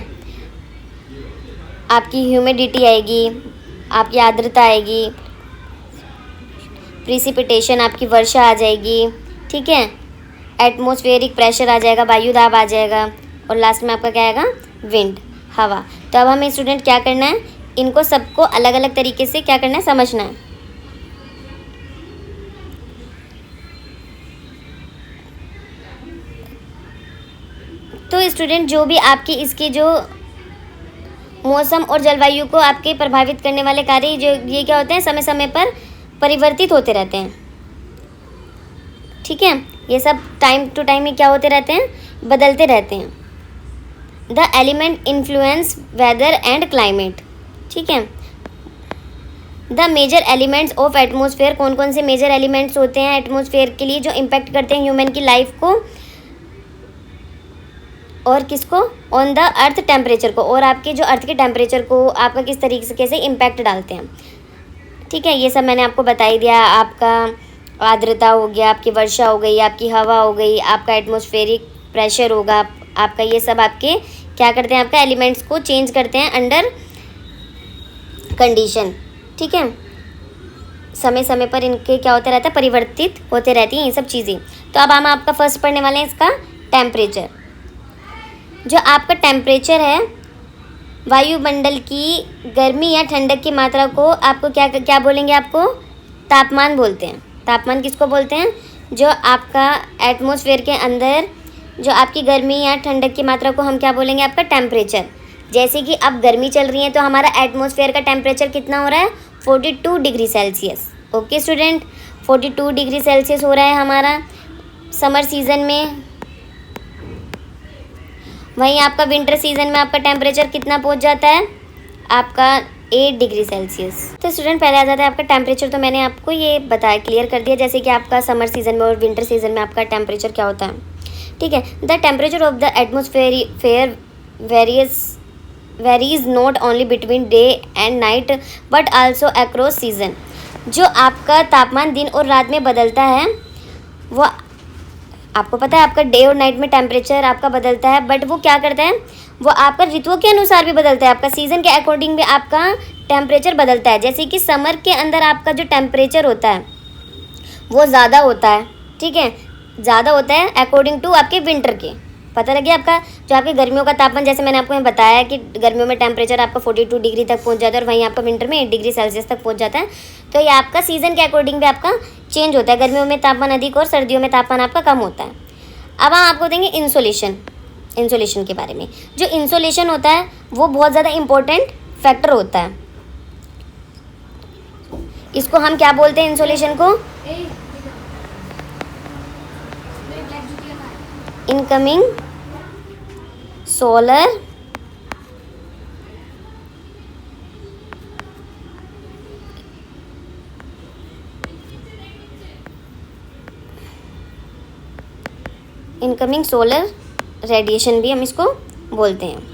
आपकी ह्यूमिडिटी आएगी, आपकी आर्द्रता आएगी, प्रिसिपिटेशन आपकी वर्षा आ जाएगी, ठीक है, एटमॉस्फेरिक प्रेशर आ जाएगा, वायु दाब आ जाएगा, और लास्ट में आपका क्या आएगा, विंड, हवा। तो अब हमें स्टूडेंट क्या करना है, इनको सबको अलग अलग तरीके से क्या करना है, समझना है। तो स्टूडेंट जो भी आपकी इसके जो मौसम और जलवायु को आपके प्रभावित करने वाले कार्य, जो ये क्या होते हैं, समय समय पर परिवर्तित होते रहते हैं। ठीक है, ये सब टाइम टू टाइम ही क्या होते रहते हैं, बदलते रहते हैं। The element influence weather and climate. ठीक है, the major elements of atmosphere, कौन कौन से मेजर एलिमेंट्स होते हैं एटमॉस्फेयर के लिए, जो इम्पैक्ट करते हैं ह्यूमन की लाइफ को और किसको, ऑन द अर्थ टेम्परेचर को, और आपके जो अर्थ के टेम्परेचर को आपका किस तरीके से इम्पैक्ट डालते हैं। ठीक है, ये सब मैंने आपको बता ही दिया। आपका आर्द्रता हो गया, आपकी वर्षा हो गई, आपकी हवा हो गई, आपका एटमॉस्फेरिक प्रेशर होगा, आपका ये सब आपके क्या करते हैं, आपका एलिमेंट्स को चेंज करते हैं अंडर कंडीशन। ठीक है, समय समय पर इनके क्या होता रहता है, परिवर्तित होते रहती हैं ये सब चीज़ें। तो अब हम आपका फर्स्ट पढ़ने वाले हैं इसका टेम्परेचर। जो आपका टेम्परेचर है, वायुमंडल की गर्मी या ठंडक की मात्रा को आपको क्या क्या बोलेंगे, आपको तापमान बोलते हैं। तापमान किसको बोलते हैं, जो आपका एटमॉस्फेयर के अंदर जो आपकी गर्मी या ठंडक की मात्रा को हम क्या बोलेंगे, आपका टेम्परेचर। जैसे कि अब गर्मी चल रही है तो हमारा एटमॉस्फेयर का टेम्परेचर कितना हो रहा है, 42 degree Celsius. Okay student, 42 degree Celsius हो रहा है हमारा समर सीज़न में। वहीं आपका विंटर सीजन में आपका टेम्परेचर कितना पहुंच जाता है, आपका 8 डिग्री सेल्सियस। तो स्टूडेंट पहले आ जाता है आपका टेम्परेचर, तो मैंने आपको ये बताया, क्लियर कर दिया, जैसे कि आपका समर सीजन में और विंटर सीजन में आपका टेम्परेचर क्या होता है। ठीक है, the temperature of the atmosphere varies not only between day and night but also across season. जो आपका तापमान दिन और रात में बदलता है, वो आपको पता है, आपका डे और नाइट में टेम्परेचर आपका बदलता है, बट वो क्या करता है, वो आपका ऋतुओं के अनुसार भी बदलता है, आपका सीज़न के अकॉर्डिंग भी आपका टेम्परेचर बदलता है। जैसे कि समर के अंदर आपका जो टेम्परेचर होता है वो ज़्यादा होता है, ठीक है, ज़्यादा होता है अकॉर्डिंग टू आपके विंटर के। पता लगे आपका जो आपके गर्मियों का तापमान, जैसे मैंने आपको बताया कि गर्मियों में टेम्परेचर आपका 42 डिग्री तक पहुंच जाता है, और वहीं आपका विंटर में 8 डिग्री सेल्सियस तक पहुंच जाता है। तो ये आपका सीज़न के अकॉर्डिंग भी आपका चेंज होता है, गर्मियों में तापमान अधिक और सर्दियों में तापमान आपका कम होता है। अब हम आपको देंगे इंसोलेशन के बारे में। जो इंसोलेशन होता है वो बहुत ज़्यादा इम्पोर्टेंट फैक्टर होता है। इसको हम क्या बोलते हैं, इंसोलेशन को, incoming solar incoming solar radiation भी हम इसको बोलते हैं।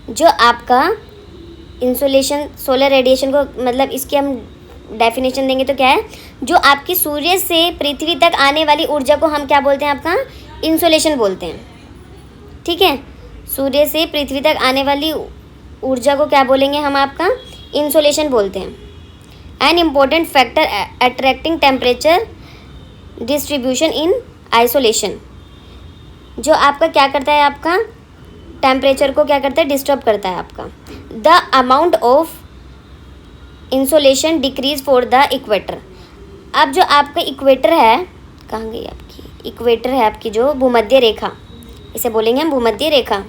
जो आपका इंसोलेशन सोलर रेडिएशन को मतलब इसकी हम डेफिनेशन देंगे तो क्या है, जो आपकी सूर्य से पृथ्वी तक आने वाली ऊर्जा को हम क्या बोलते हैं, आपका इंसोलेशन बोलते हैं। ठीक है, सूर्य से पृथ्वी तक आने वाली ऊर्जा को क्या बोलेंगे हम, आपका इंसोलेशन बोलते हैं। An important factor attracting temperature distribution in isolation, जो आपका क्या करता है, आपका टेम्परेचर को क्या करता है, डिस्टर्ब करता है आपका। The amount of insolation decrease for the equator. अब जो आपका इक्वेटर है, कहाँ गई आपकी इक्वेटर है, आपकी जो भूमध्य रेखा, इसे बोलेंगे हम भूमध्य रेखा।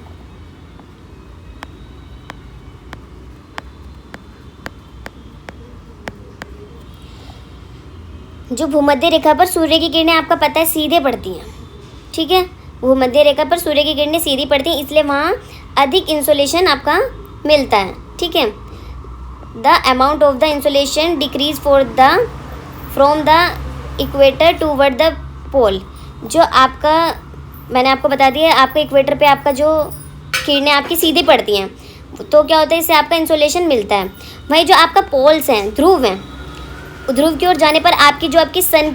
जो भूमध्य रेखा पर सूर्य की किरणें आपका पता है सीधे पड़ती हैं। ठीक है, भूमध्य रेखा पर सूर्य की किरणें सीधी पड़ती हैं, इसलिए वहाँ अधिक इंसोलेशन आपका मिलता है। ठीक है, the amount of the insolation decrease for the from the equator toward the pole. जो आपका मैंने आपको बता दिया, आपका इक्वेटर पे आपका जो किरणें आपकी सीधी पड़ती हैं, तो क्या होता है, इससे आपका इंसोलेशन मिलता है। वहीं जो आपका पोल्स हैं, ध्रुव हैं, ध्रुव की ओर जाने पर आपकी जो आपकी सन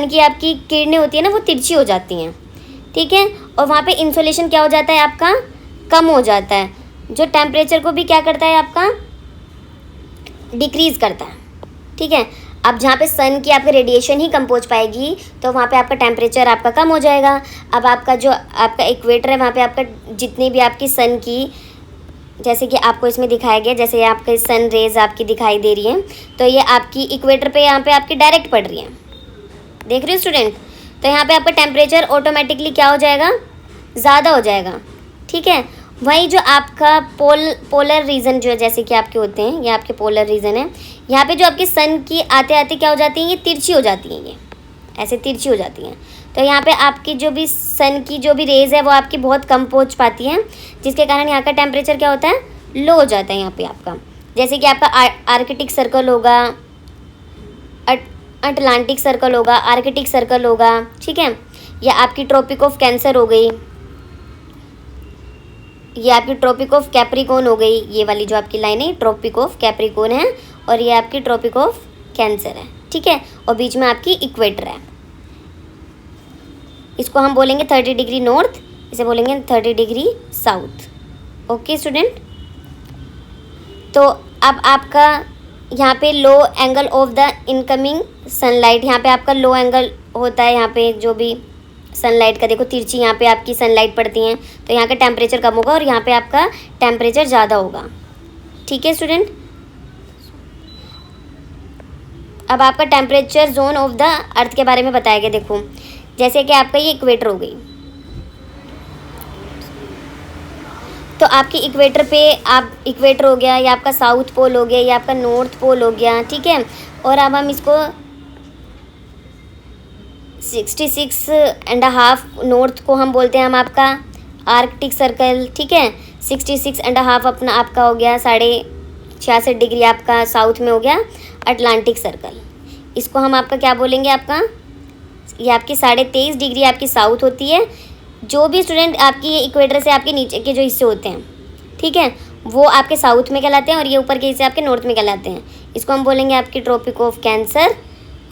की आपकी किरणें होती है ना, वो तिरछी हो जाती हैं। ठीक है, और वहाँ पे इंसोलेशन क्या हो जाता है, आपका कम हो जाता है, जो टेम्परेचर को भी क्या करता है, आपका डिक्रीज़ करता है। ठीक है, अब जहाँ पे सन की आपकी रेडिएशन ही कम पहुँच पाएगी, तो वहाँ पे आपका टेम्परेचर आपका कम हो जाएगा। अब आपका जो आपका इक्वेटर है, वहाँ पे आपका जितनी भी आपकी सन की, जैसे कि आपको इसमें दिखाया गया, जैसे ये आपके सन रेज आपकी दिखाई दे रही हैं, तो ये आपकी इक्वेटर पे यहाँ पे आपकी डायरेक्ट पड़ रही है, देख रहे हो स्टूडेंट। तो यहाँ पे आपका टेम्परेचर ऑटोमेटिकली क्या हो जाएगा, ज़्यादा हो जाएगा। ठीक है, वही जो आपका पोलर रीजन जो है, जैसे कि आपके होते हैं, ये आपके पोलर रीजन है, यहाँ पे जो आपकी सन की आते आते क्या हो जाती हैं, ये तिरछी हो जाती हैं, ये ऐसे तिरछी हो जाती हैं। तो यहाँ पे आपकी जो भी सन की जो भी रेज़ है, वो आपकी बहुत कम पहुँच पाती हैं, जिसके कारण यहाँ का टेम्परेचर क्या होता है, लो हो जाता है यहाँ पे आपका। जैसे कि आपका आर्कटिक सर्कल होगा, अटलांटिक सर्कल होगा, आर्कटिक सर्कल होगा। ठीक है, या आपकी ट्रॉपिक ऑफ कैंसर हो गई, ये आपकी ट्रॉपिक ऑफ कैप्रिकॉन हो गई, ये वाली जो आपकी लाइन है ट्रॉपिक ऑफ कैप्रिकॉन है, और ये आपकी ट्रॉपिक ऑफ कैंसर है। ठीक है, और बीच में आपकी इक्वेटर है, इसको हम बोलेंगे 30 डिग्री नॉर्थ, इसे बोलेंगे 30 डिग्री साउथ। ओके स्टूडेंट, तो अब आपका यहाँ पे low angle of the incoming sunlight, यहाँ पे आपका लो एंगल होता है, यहाँ पे जो भी सनलाइट का देखो तिरछी यहाँ पे आपकी सनलाइट पड़ती हैं, तो यहाँ का टेम्परेचर कम होगा और यहाँ पे आपका टेम्परेचर ज़्यादा होगा। ठीक है स्टूडेंट, अब आपका टेम्परेचर जोन ऑफ द अर्थ के बारे में बताया गया। देखो जैसे कि आपका ये इक्वेटर हो गई, तो आपकी इक्वेटर पे आप इक्वेटर हो गया, या आपका साउथ पोल हो गया, या आपका नॉर्थ पोल हो गया। ठीक है, और अब हम इसको 66.5 नॉर्थ को हम बोलते हैं हम आपका आर्कटिक सर्कल। ठीक है, 66.5 अपना आपका हो गया 66.5 डिग्री आपका साउथ में हो गया अटलांटिक सर्कल। इसको हम आपका क्या बोलेंगे, आपका ये आपकी 23.5 डिग्री आपकी साउथ होती है। जो भी स्टूडेंट आपकी ये इक्वेटर से आपके नीचे के जो हिस्से होते हैं, ठीक है, वो आपके साउथ में कहलाते हैं, और ये ऊपर के हिस्से आपके नॉर्थ में कहलाते हैं। इसको हम बोलेंगे आपकी ट्रॉपिक ऑफ कैंसर,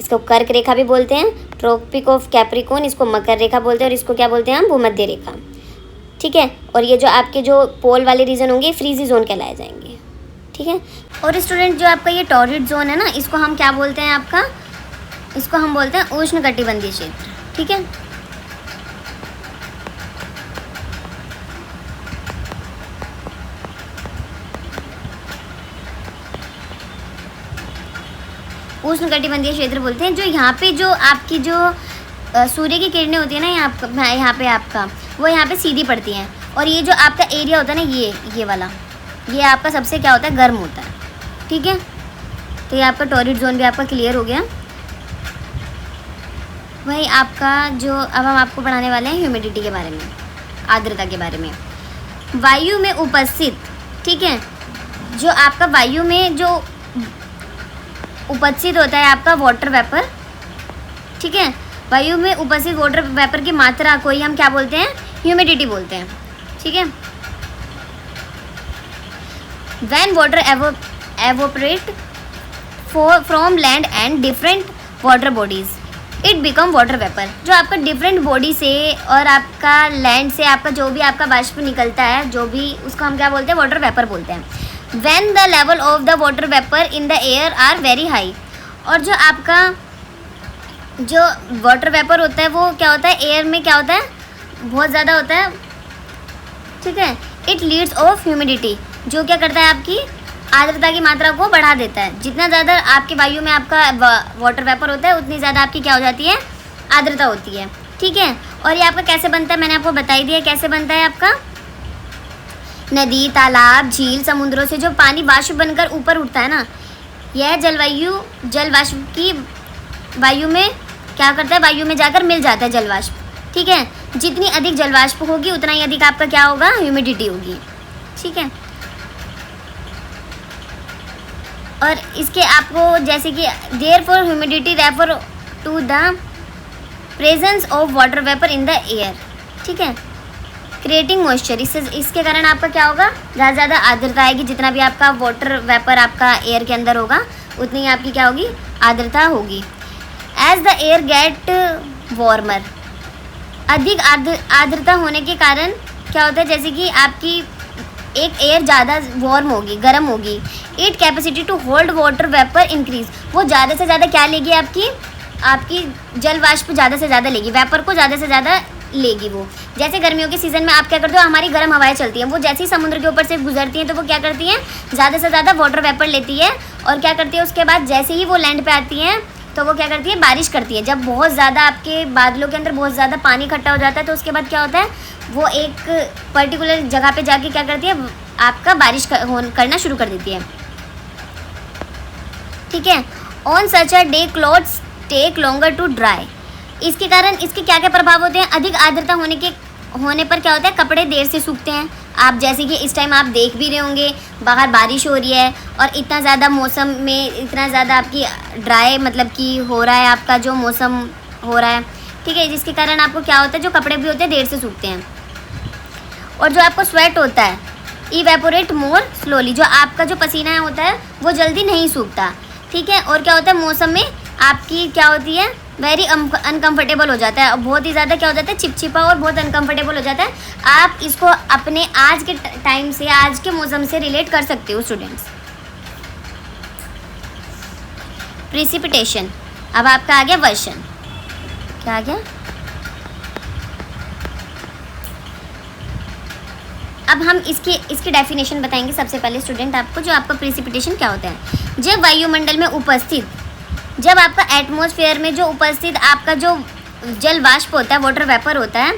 इसको कर्क रेखा भी बोलते हैं, ट्रॉपिक ऑफ कैप्रिकॉन इसको मकर रेखा बोलते हैं, और इसको क्या बोलते हैं हम, भूमध्य रेखा। ठीक है, और ये जो आपके जो पोल वाले रीजन होंगे फ्रीजी जोन कहलाए जाएंगे। ठीक है, और स्टूडेंट जो आपका ये टॉरिड जोन है ना, इसको हम क्या बोलते हैं, आपका इसको हम बोलते हैं उष्णकटिबंधीय क्षेत्र। ठीक है, उष्णकटिबंधीय क्षेत्र बोलते हैं। जो यहाँ पे जो आपकी जो सूर्य की किरणें होती है ना, यहाँ पे आपका वो यहाँ पे सीधी पड़ती हैं, और ये जो आपका एरिया होता है ना, ये वाला, ये आपका सबसे क्या होता है, गर्म होता है। ठीक है, तो ये आपका टॉरिड जोन भी आपका क्लियर हो गया। वही आपका जो अब हम आपको पढ़ाने वाले हैं ह्यूमिडिटी के बारे में, आर्द्रता के बारे में, वायु में उपस्थित। ठीक है, जो आपका वायु में जो उपस्थित होता है आपका वाटर वेपर, ठीक है। वायु में उपस्थित वाटर वेपर की मात्रा को ही हम क्या बोलते हैं, ह्यूमिडिटी बोलते हैं, ठीक है। When water evaporate from land and different water bodies it become water vapour. जो आपका डिफरेंट बॉडी से और आपका लैंड से आपका जो भी आपका वाष्प निकलता है, जो भी, उसको हम क्या बोलते हैं, वाटर वेपर बोलते हैं। When the level of the water vapour in the air are very high, और जो आपका जो वाटर वेपर होता है वो क्या होता है, एयर में क्या होता है, बहुत ज़्यादा होता है, ठीक है। इट लीड्स ऑफ ह्यूमिडिटी, जो क्या करता है, आपकी आर्द्रता की मात्रा को बढ़ा देता है। जितना ज़्यादा आपकी वायु में आपका वाटर वेपर होता है उतनी ज़्यादा आपकी क्या हो जाती है, आर्द्रता होती है, ठीक है। और ये आपका कैसे बनता है, मैंने आपको बता ही दिया कैसे बनता है। आपका नदी, तालाब, झील, समुद्रों से जो पानी वाष्प बनकर ऊपर उठता है ना, यह जल वाष्प की वायु में क्या करता है, वायु में जाकर मिल जाता है जल वाष्प, ठीक है। जितनी अधिक जल वाष्प होगी उतना ही अधिक आपका क्या होगा, ह्यूमिडिटी होगी, ठीक है। और इसके आपको जैसे कि therefore humidity refer to the presence of water vapour in the air, ठीक है, क्रिएटिंग मॉइस्चर। इसके कारण आपका क्या होगा, ज़्यादा ज़्यादा आर्द्रता आएगी। जितना भी आपका वाटर वेपर आपका एयर के अंदर होगा उतनी ही आपकी क्या होगी, आर्द्रता होगी। As the air get warmer, अधिक आर्द्रता होने के कारण क्या होता है, जैसे कि आपकी एक एयर ज़्यादा वार्म होगी, गर्म होगी, it capacity to hold water vapour increase, वो ज़्यादा से ज़्यादा क्या लेगी, आपकी जल वाष्प ज़्यादा से ज़्यादा लेगी, वेपर को ज़्यादा से ज़्यादा लेगी। वो जैसे गर्मियों के सीज़न में आप क्या करते हो, हमारी गर्म हवाएं चलती हैं, वो जैसे ही समुद्र के ऊपर से गुजरती हैं तो वो क्या करती हैं, ज़्यादा से ज़्यादा वाटर वेपर लेती है और क्या करती है, उसके बाद जैसे ही वो लैंड पे आती हैं तो वो क्या करती है, बारिश करती है। जब बहुत ज़्यादा आपके बादलों के अंदर बहुत ज़्यादा पानी इकट्ठा हो जाता है तो उसके बाद क्या होता है, वो एक पर्टिकुलर जगह पे जाके क्या करती है, आपका बारिश करना शुरू कर देती है, ठीक है। On such a day clothes take longer to dry, इसके कारण इसके क्या क्या प्रभाव होते हैं, अधिक आर्द्रता होने पर क्या होता है, कपड़े देर से सूखते हैं। आप जैसे कि इस टाइम आप देख भी रहे होंगे बाहर बारिश हो रही है और इतना ज़्यादा मौसम में इतना ज़्यादा आपकी ड्राई मतलब कि हो रहा है, आपका जो मौसम हो रहा है, ठीक है, जिसके कारण आपको क्या होता है, जो कपड़े भी होते हैं देर से सूखते हैं। और जो आपको स्वेट होता है, इवेपोरेट मोर स्लोली, जो आपका जो पसीना होता है वो जल्दी नहीं सूखता, ठीक है। और क्या होता है, मौसम में आपकी क्या होती है, वेरी अनकम्फर्टेबल हो जाता है, बहुत ही ज़्यादा क्या हो जाता है, चिपचिपा और बहुत अनकम्फर्टेबल हो जाता है। आप इसको अपने आज के टाइम से, आज के मौसम से रिलेट कर सकते हो स्टूडेंट्स। प्रेसिपिटेशन, अब आपका आ गया वर्षण, क्या आ गया, अब हम इसकी डेफिनेशन बताएंगे। सबसे पहले स्टूडेंट आपको, जो आपका प्रेसिपिटेशन क्या होता है, जब वायुमंडल में उपस्थित, जब आपका एटमॉस्फेयर में जो उपस्थित आपका जो जल वाष्प होता है, वाटर वेपर होता है,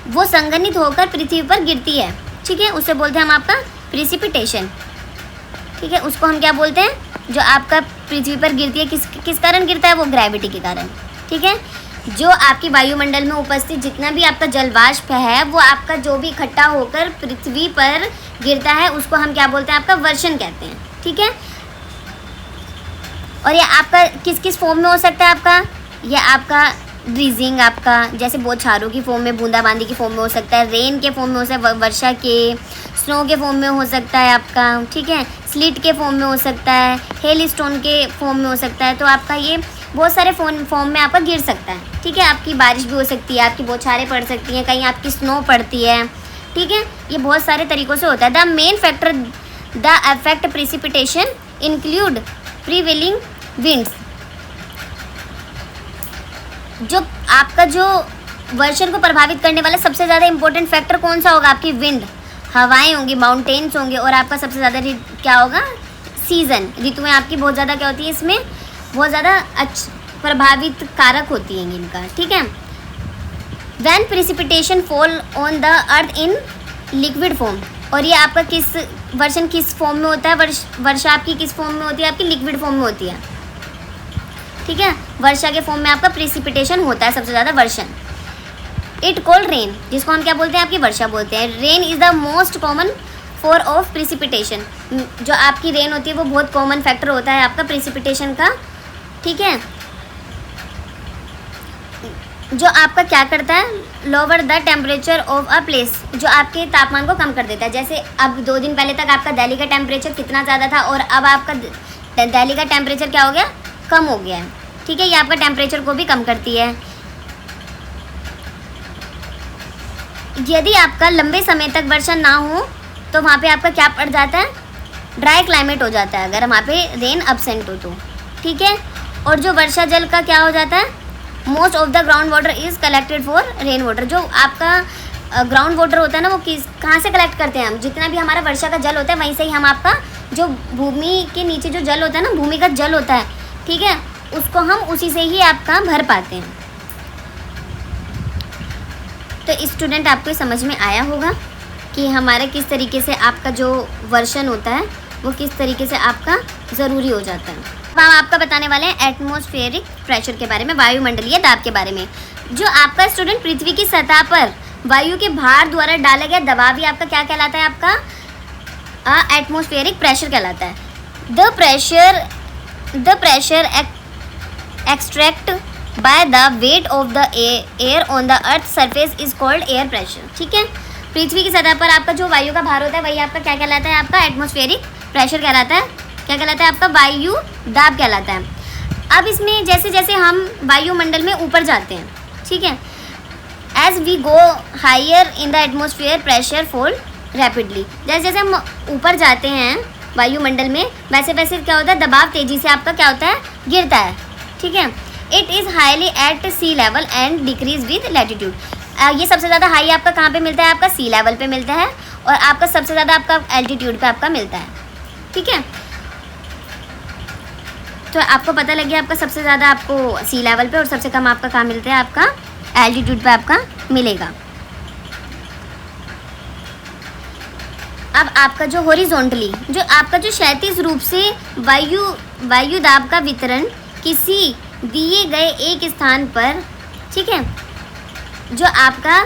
वो संघनित होकर पृथ्वी पर गिरती है, ठीक है, उसे बोलते हैं हम आपका प्रेसिपिटेशन, ठीक है। उसको हम क्या बोलते हैं, जो आपका पृथ्वी पर गिरती है, किस कारण गिरता है, वो ग्रेविटी के कारण, ठीक है। जो आपकी वायुमंडल में उपस्थित जितना भी आपका जल वाष्प है वो आपका जो भी इकट्ठा होकर पृथ्वी पर गिरता है उसको हम क्या बोलते हैं, आपका वर्षण कहते हैं, ठीक है। और ये आपका किस किस फॉर्म में हो सकता है, आपका ये आपका ड्रीजिंग, आपका जैसे बौछारों की फॉर्म में, बूंदाबांदी की फॉर्म में हो सकता है, रेन के फॉर्म में हो सकता है, वर्षा के, स्नो के फॉर्म में हो सकता है आपका, ठीक है, स्लिट के फॉर्म में हो सकता है, हेल स्टोन के फॉर्म में हो सकता है। तो आपका ये बहुत सारे फॉर्म में आपका गिर सकता है, ठीक है। आपकी बारिश भी हो सकती है, आपकी बौछारें पड़ सकती हैं, कहीं आपकी स्नो पड़ती है, ठीक है। ये बहुत सारे तरीक़ों से होता है। The main factor the affect precipitation include prevailing winds, जो आपका जो वर्षण को प्रभावित करने वाला सबसे ज़्यादा इंपॉर्टेंट फैक्टर कौन सा होगा, आपकी विंड, हवाएं होंगी, माउंटेन्स होंगे, और आपका सबसे ज़्यादा क्या होगा, सीज़न, ऋतुएं आपकी बहुत ज़्यादा क्या होती है, इसमें बहुत ज़्यादा प्रभावित कारक होती हैं इनका, ठीक है। When precipitation fall on the earth in liquid form, और ये आपका वर्षण किस फॉर्म में होता है, वर्षा आपकी किस फॉर्म में होती है, आपकी लिक्विड फॉर्म में होती है, ठीक है। वर्षा के फॉर्म में आपका प्रेसिपिटेशन होता है सबसे ज़्यादा वर्षण। इट कॉल्ड रेन, जिसको हम क्या बोलते हैं, आपकी वर्षा बोलते हैं। Rain is the most common 4 of precipitation. जो आपकी रेन होती है वो बहुत कॉमन फैक्टर होता है आपका प्रिसिपिटेशन का, ठीक है, जो आपका क्या करता है, lower the temperature of a place, जो आपके तापमान को कम कर देता है। जैसे अब 2 दिन पहले तक आपका दिल्ली का टेम्परेचर कितना ज़्यादा था और अब आपका दिल्ली का टेम्परेचर क्या हो गया, कम हो गया है, ठीक है। ये आपका टेम्परेचर को भी कम करती है। यदि आपका लंबे समय तक वर्षा ना हो तो वहाँ पे आपका क्या पड़ जाता है, ड्राई क्लाइमेट हो जाता है, अगर वहाँ पे रेन अब्सेंट हो तो, ठीक है। और जो वर्षा जल का क्या हो जाता है, most of the ground water is collected for rain water. जो आपका ग्राउंड वाटर होता है ना, वो कहाँ से कलेक्ट करते हैं हम, जितना भी हमारा वर्षा का जल होता है वहीं से ही हम आपका जो भूमि के नीचे जो जल होता है ना, भूमिगत जल होता है, ठीक है, उसको हम उसी से ही आपका भर पाते हैं। तो स्टूडेंट आपको समझ में आया होगा कि हमारा किस तरीके से आपका जो वर्षन होता है वो किस तरीके से आपका ज़रूरी हो जाता है। अब हम आपका बताने वाले हैं एटमॉस्फेरिक प्रेशर के बारे में, वायुमंडलीय दाब के बारे में। जो आपका स्टूडेंट पृथ्वी की सतह पर वायु के भार द्वारा डाला गया दबाव ही आपका क्या कहलाता है, आपका एटमॉस्फेरिक प्रेशर कहलाता है। The pressure extract by the weight of the air on the earth surface is called air pressure, ठीक है। पृथ्वी की सतह पर आपका जो वायु का भार होता है वही आपका क्या कहलाता है, आपका एटमॉस्फेरिक प्रेशर कहलाता है। क्या कहलाता है, आपका वायु दाब कहलाता है। अब इसमें जैसे जैसे हम वायुमंडल में ऊपर जाते हैं, ठीक है, as we go higher in the atmosphere pressure fall rapidly. जैसे जैसे हम ऊपर जाते हैं वायुमंडल में वैसे वैसे क्या होता है, दबाव तेज़ी से आपका क्या होता है, गिरता है, ठीक है। It is highly at sea level and decrease with latitude. ये सबसे ज़्यादा हाई आपका कहाँ पे मिलता है, आपका सी लेवल पे मिलता है, और आपका सबसे ज़्यादा आपका एल्टीट्यूड पे आपका मिलता है, ठीक है। तो आपको पता लग गया आपका सबसे ज़्यादा आपको सी लेवल पे और सबसे कम आपका कहाँ मिलता है, आपका एल्टीट्यूड पे आपका मिलेगा। अब आपका जो हॉरिजॉन्टली, जो आपका जो क्षैतिज रूप से वायु दाब का वितरण किसी दिए गए एक स्थान पर, ठीक है, जो आपका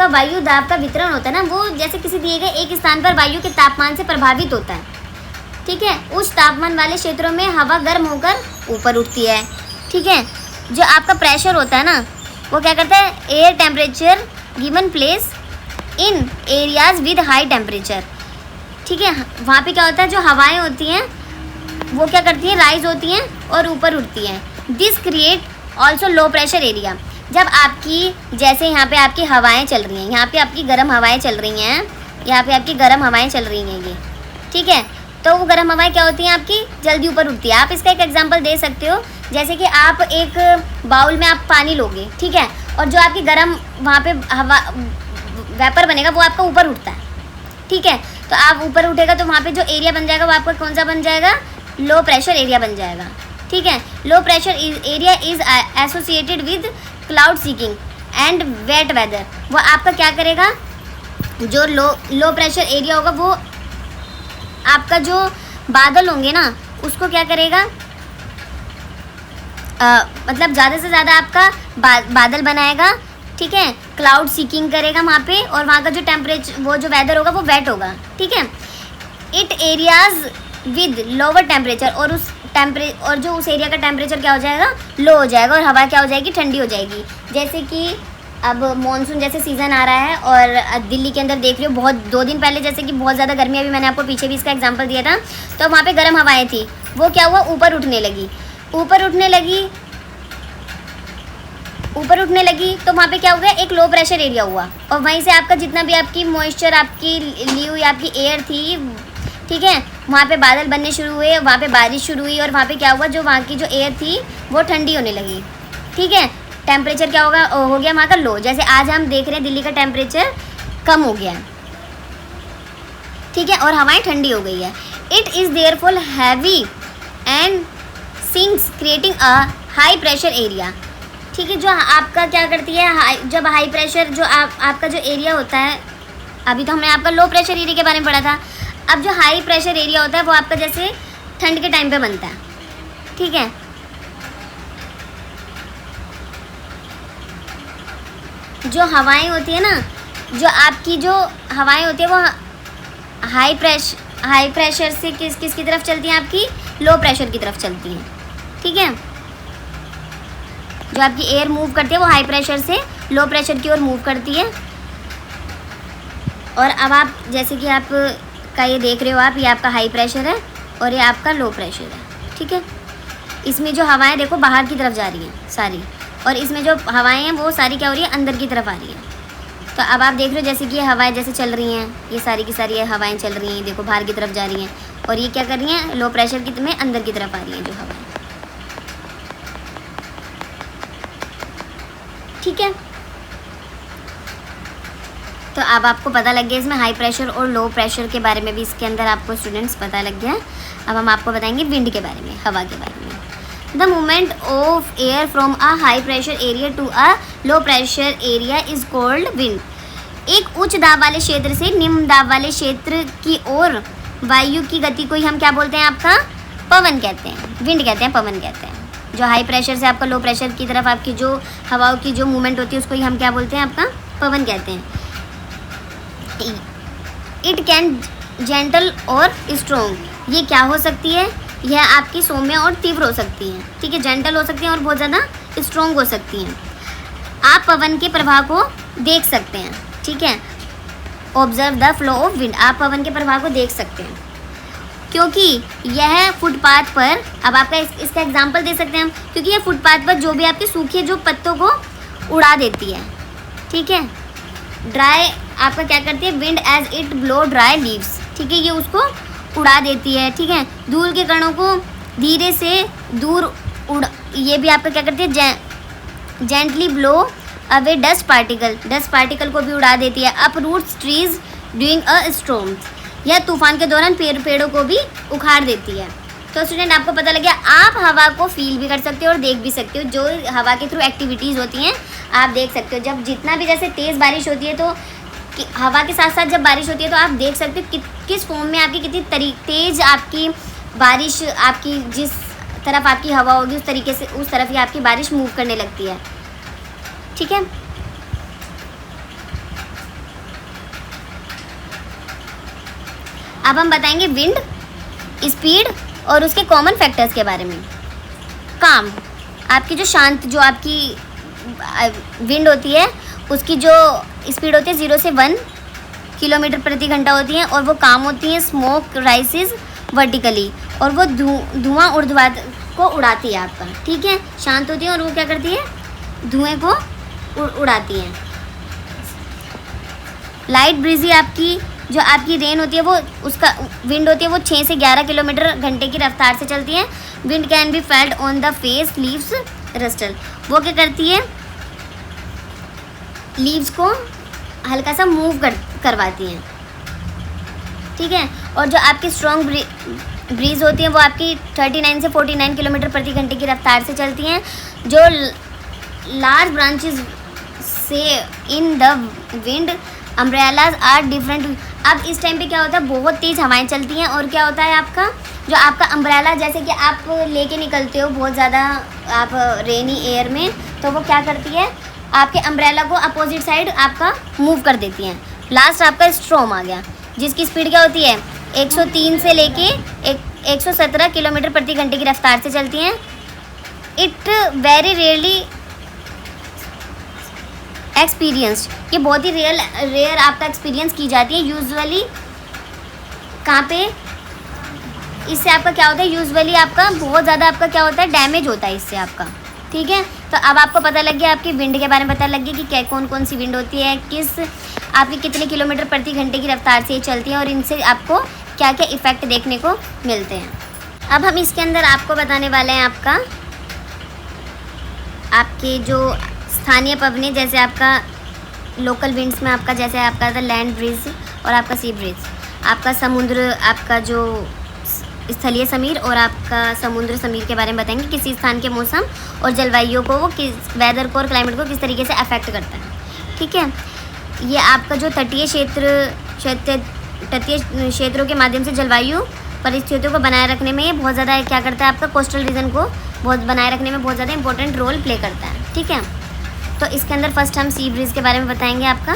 वायु दाब का वितरण होता है ना, वो जैसे किसी दिए गए एक स्थान पर वायु के तापमान से प्रभावित होता है, ठीक है। उस तापमान वाले क्षेत्रों में हवा गर्म होकर ऊपर उठती है, ठीक है। जो आपका प्रेशर होता है ना, वो क्या करता है, air temperature given place in areas with high temperature, ठीक है। वहाँ पे क्या होता है, जो हवाएं होती हैं वो क्या करती हैं, राइज होती हैं और ऊपर उठती हैं। This create also low pressure area. जब आपकी जैसे यहाँ पे आपकी हवाएं चल रही हैं, यहाँ पे आपकी गर्म हवाएं चल रही हैं, यहाँ पे आपकी गर्म हवाएं चल रही हैं ये, ठीक है। तो वो गर्म हवाएं क्या होती हैं, आपकी जल्दी ऊपर उठती है। आप इसका एक एग्जांपल दे सकते हो, जैसे कि आप एक बाउल में आप पानी लोगे, ठीक है, और जो आपकी गर्म वहाँ पे हवा वेपर बनेगा वो आपका ऊपर उठता है, ठीक है। तो आप ऊपर उठेगा तो वहाँ पे जो एरिया बन जाएगा वो आपका कौन सा बन जाएगा, लो प्रेशर एरिया बन जाएगा, ठीक है। Low pressure area is associated with cloud seeking and wet weather. वो आपका क्या करेगा, जो लो प्रेशर एरिया होगा वो आपका जो बादल होंगे ना उसको क्या करेगा, मतलब ज़्यादा से ज़्यादा आपका बादल बनाएगा, ठीक है। क्लाउड सीकिंग करेगा वहाँ पे, और वहाँ का जो टेम्परेचर वो जो वेदर होगा वो वेट होगा, ठीक है। It areas with lower temperature, और जो उस एरिया का टेम्परेचर क्या हो जाएगा, लो हो जाएगा, और हवा क्या हो जाएगी, ठंडी हो जाएगी। जैसे कि अब मॉनसून जैसे सीज़न आ रहा है और दिल्ली के अंदर देख रही हो बहुत 2 दिन पहले जैसे कि बहुत ज़्यादा गर्मी, अभी मैंने आपको पीछे भी इसका एग्जांपल दिया था, तो वहाँ पे गर्म हवाएं थी, वो क्या हुआ, ऊपर उठने लगी, तो वहाँ पे क्या हो गया, एक लो प्रेशर एरिया हुआ, और वहीं से आपका जितना भी आपकी मॉइस्चर आपकी ली हुई आपकी एयर थी, ठीक है, वहाँ पे बादल बनने शुरू हुए, वहाँ पे बारिश शुरू हुई, और वहाँ पे क्या हुआ, जो वहाँ की जो एयर थी वो ठंडी होने लगी, ठीक है। टेम्परेचर क्या हो गया वहाँ का लो। जैसे आज हम देख रहे हैं दिल्ली का टेम्परेचर कम हो गया है, ठीक है, और हवाएं ठंडी हो गई है। It is therefore heavy and sinks creating a high pressure area, ठीक है। जो आपका क्या करती है, जब हाई प्रेशर जो आपका जो एरिया होता है, अभी तो हमने आपका लो प्रेशर एरिया के बारे में पढ़ा था, अब जो हाई प्रेशर एरिया होता है वो आपका जैसे ठंड के टाइम पे बनता है, ठीक है। जो हवाएं होती है ना, जो आपकी जो हवाएं होती है वो हाई प्रेशर से किसकी तरफ चलती हैं, आपकी लो प्रेशर की तरफ चलती हैं। ठीक है, जो आपकी एयर मूव करती है वो हाई प्रेशर से लो प्रेशर की ओर मूव करती है। और अब आप जैसे कि आप का ये देख रहे हो आप, ये आपका हाई प्रेशर है और ये आपका लो प्रेशर है। ठीक है, इसमें जो हवाएं देखो बाहर की तरफ जा रही हैं सारी, और इसमें जो हवाएं हैं वो सारी क्या हो रही है, अंदर की तरफ आ रही हैं। तो अब आप देख रहे हो जैसे कि ये हवाएं जैसे चल रही हैं, ये सारी की सारी ये हवाएं चल रही हैं, देखो बाहर की तरफ जा रही हैं, और ये क्या कर रही हैं, लो प्रेशर की में अंदर की तरफ आ रही हैं जो हवाएं। ठीक है, तो अब आपको पता लग गया इसमें हाई प्रेशर और लो प्रेशर के बारे में भी इसके अंदर आपको स्टूडेंट्स पता लग गया। अब हम आपको बताएंगे विंड के बारे में, हवा के बारे में। The movement of air from a high pressure area to a low pressure area is called wind. एक उच्च दाब वाले क्षेत्र से निम्न दाब वाले क्षेत्र की ओर वायु की गति को ही हम क्या बोलते हैं, आपका पवन कहते हैं, विंड कहते हैं, पवन कहते हैं। जो हाई प्रेशर से आपका लो प्रेशर की तरफ आपकी जो हवाओं की जो मूवमेंट होती है उसको ही हम क्या बोलते हैं, आपका पवन कहते हैं। इट कैन जेंटल और स्ट्रोंग, ये क्या हो सकती है, यह आपकी सौम्य और तीव्र हो सकती है। ठीक है, जेंटल हो सकती हैं और बहुत ज़्यादा स्ट्रोंग हो सकती हैं। आप पवन के प्रवाह को देख सकते हैं। ठीक है, observe the flow of wind, आप पवन के प्रवाह को देख सकते हैं क्योंकि यह फुटपाथ पर, अब आपका इसका एग्जांपल दे सकते हैं हम, क्योंकि यह फुटपाथ पर जो भी आपके सूखे जो पत्तों को उड़ा देती है। ठीक है, ड्राई आपका क्या करती है, wind as it blow dry leaves. ठीक है, ये उसको उड़ा देती है। ठीक है, धूल के कणों को धीरे से दूर ये भी आपका क्या करती है, gently blow away dust particle को भी उड़ा देती है। Uproots trees during a storm, यह तूफान के दौरान पेड़ों को भी उखाड़ देती है। तो स्टूडेंट आपको पता लग गया, आप हवा को फील भी कर सकते हो और देख भी सकते हो। जो हवा के थ्रू एक्टिविटीज़ होती हैं आप देख सकते हो। जब जितना भी जैसे तेज़ बारिश होती है तो हवा के साथ साथ जब बारिश होती है तो आप देख सकते हो किस फॉर्म में आपकी कितनी तेज़ आपकी बारिश, आपकी जिस तरफ आपकी हवा होगी उस तरीके से उस तरफ ही आपकी बारिश मूव करने लगती है। ठीक है, अब हम बताएंगे विंड स्पीड और उसके कॉमन फैक्टर्स के बारे में। काम, आपकी जो शांत जो आपकी विंड होती है उसकी जो स्पीड होती है 0 से 1 किलोमीटर प्रति घंटा होती है और वो काम होती है स्मोक राइसेस वर्टिकली, और वो धुआं ऊर्ध्वाधर को उड़ाती है आपका। ठीक है, शांत होती है और वो क्या करती है, धुएं को उड़ाती है। लाइट ब्रीजी, आपकी जो आपकी रेन होती है वो उसका विंड होती है वो 6 से 11 किलोमीटर घंटे की रफ्तार से चलती है। Wind can be felt on the face leaves rustle, वो क्या करती है, लीव्स को हल्का सा मूव करवाती हैं। ठीक है, और जो आपकी स्ट्रॉन्ग ब्रीज होती है वो आपकी 39 से 49 किलोमीटर प्रति घंटे की रफ्तार से चलती हैं। जो लार्ज ब्रांचेस से in the wind umbrellas are different. अब इस टाइम पे क्या होता है, बहुत तेज़ हवाएं चलती हैं और क्या होता है आपका जो आपका अम्ब्रेला, जैसे कि आप लेके निकलते हो बहुत ज़्यादा आप रेनी एयर में, तो वो क्या करती है आपके अम्ब्रेला को अपोजिट साइड आपका मूव कर देती हैं। लास्ट आपका स्ट्रॉम आ गया जिसकी स्पीड क्या होती है 103 से लेके 117 किलोमीटर प्रति घंटे की रफ्तार से चलती हैं। इट वेरी रेयरली एक्सपीरियंस्ड, ये बहुत ही रेयर आपका एक्सपीरियंस की जाती है। यूजुअली कहाँ पे इससे आपका क्या होता है, यूजुअली आपका बहुत ज़्यादा आपका क्या होता है, डैमेज होता है इससे आपका। ठीक है, तो अब आपको पता लग गया, आपकी विंड के बारे में पता लग गया कि क्या कौन कौन सी विंड होती है, किस आपकी कितने किलोमीटर प्रति घंटे की रफ्तार से ये चलती है और इनसे आपको क्या क्या इफ़ेक्ट देखने को मिलते हैं। अब हम इसके अंदर आपको बताने वाले हैं आपके जो स्थानीय पवनें, जैसे आपका लोकल विंड्स में आपका जैसे आपका था लैंड ब्रीज और आपका सी ब्रीज, आपका समुद्र, आपका जो स्थलीय समीर और आपका समुद्र समीर के बारे में बताएंगे। किसी स्थान के मौसम और जलवायु को वो किस वेदर को और क्लाइमेट को किस तरीके से अफेक्ट करता है। ठीक है, ये आपका जो तटीय क्षेत्रों के माध्यम से जलवायु परिस्थितियों को बनाए रखने में ये बहुत ज़्यादा क्या करता है, आपका कोस्टल रीजन को बहुत बनाए रखने में बहुत ज़्यादा इंपॉर्टेंट रोल प्ले करता है। ठीक है, तो इसके अंदर फर्स्ट हम सी ब्रीज के बारे में बताएंगे। आपका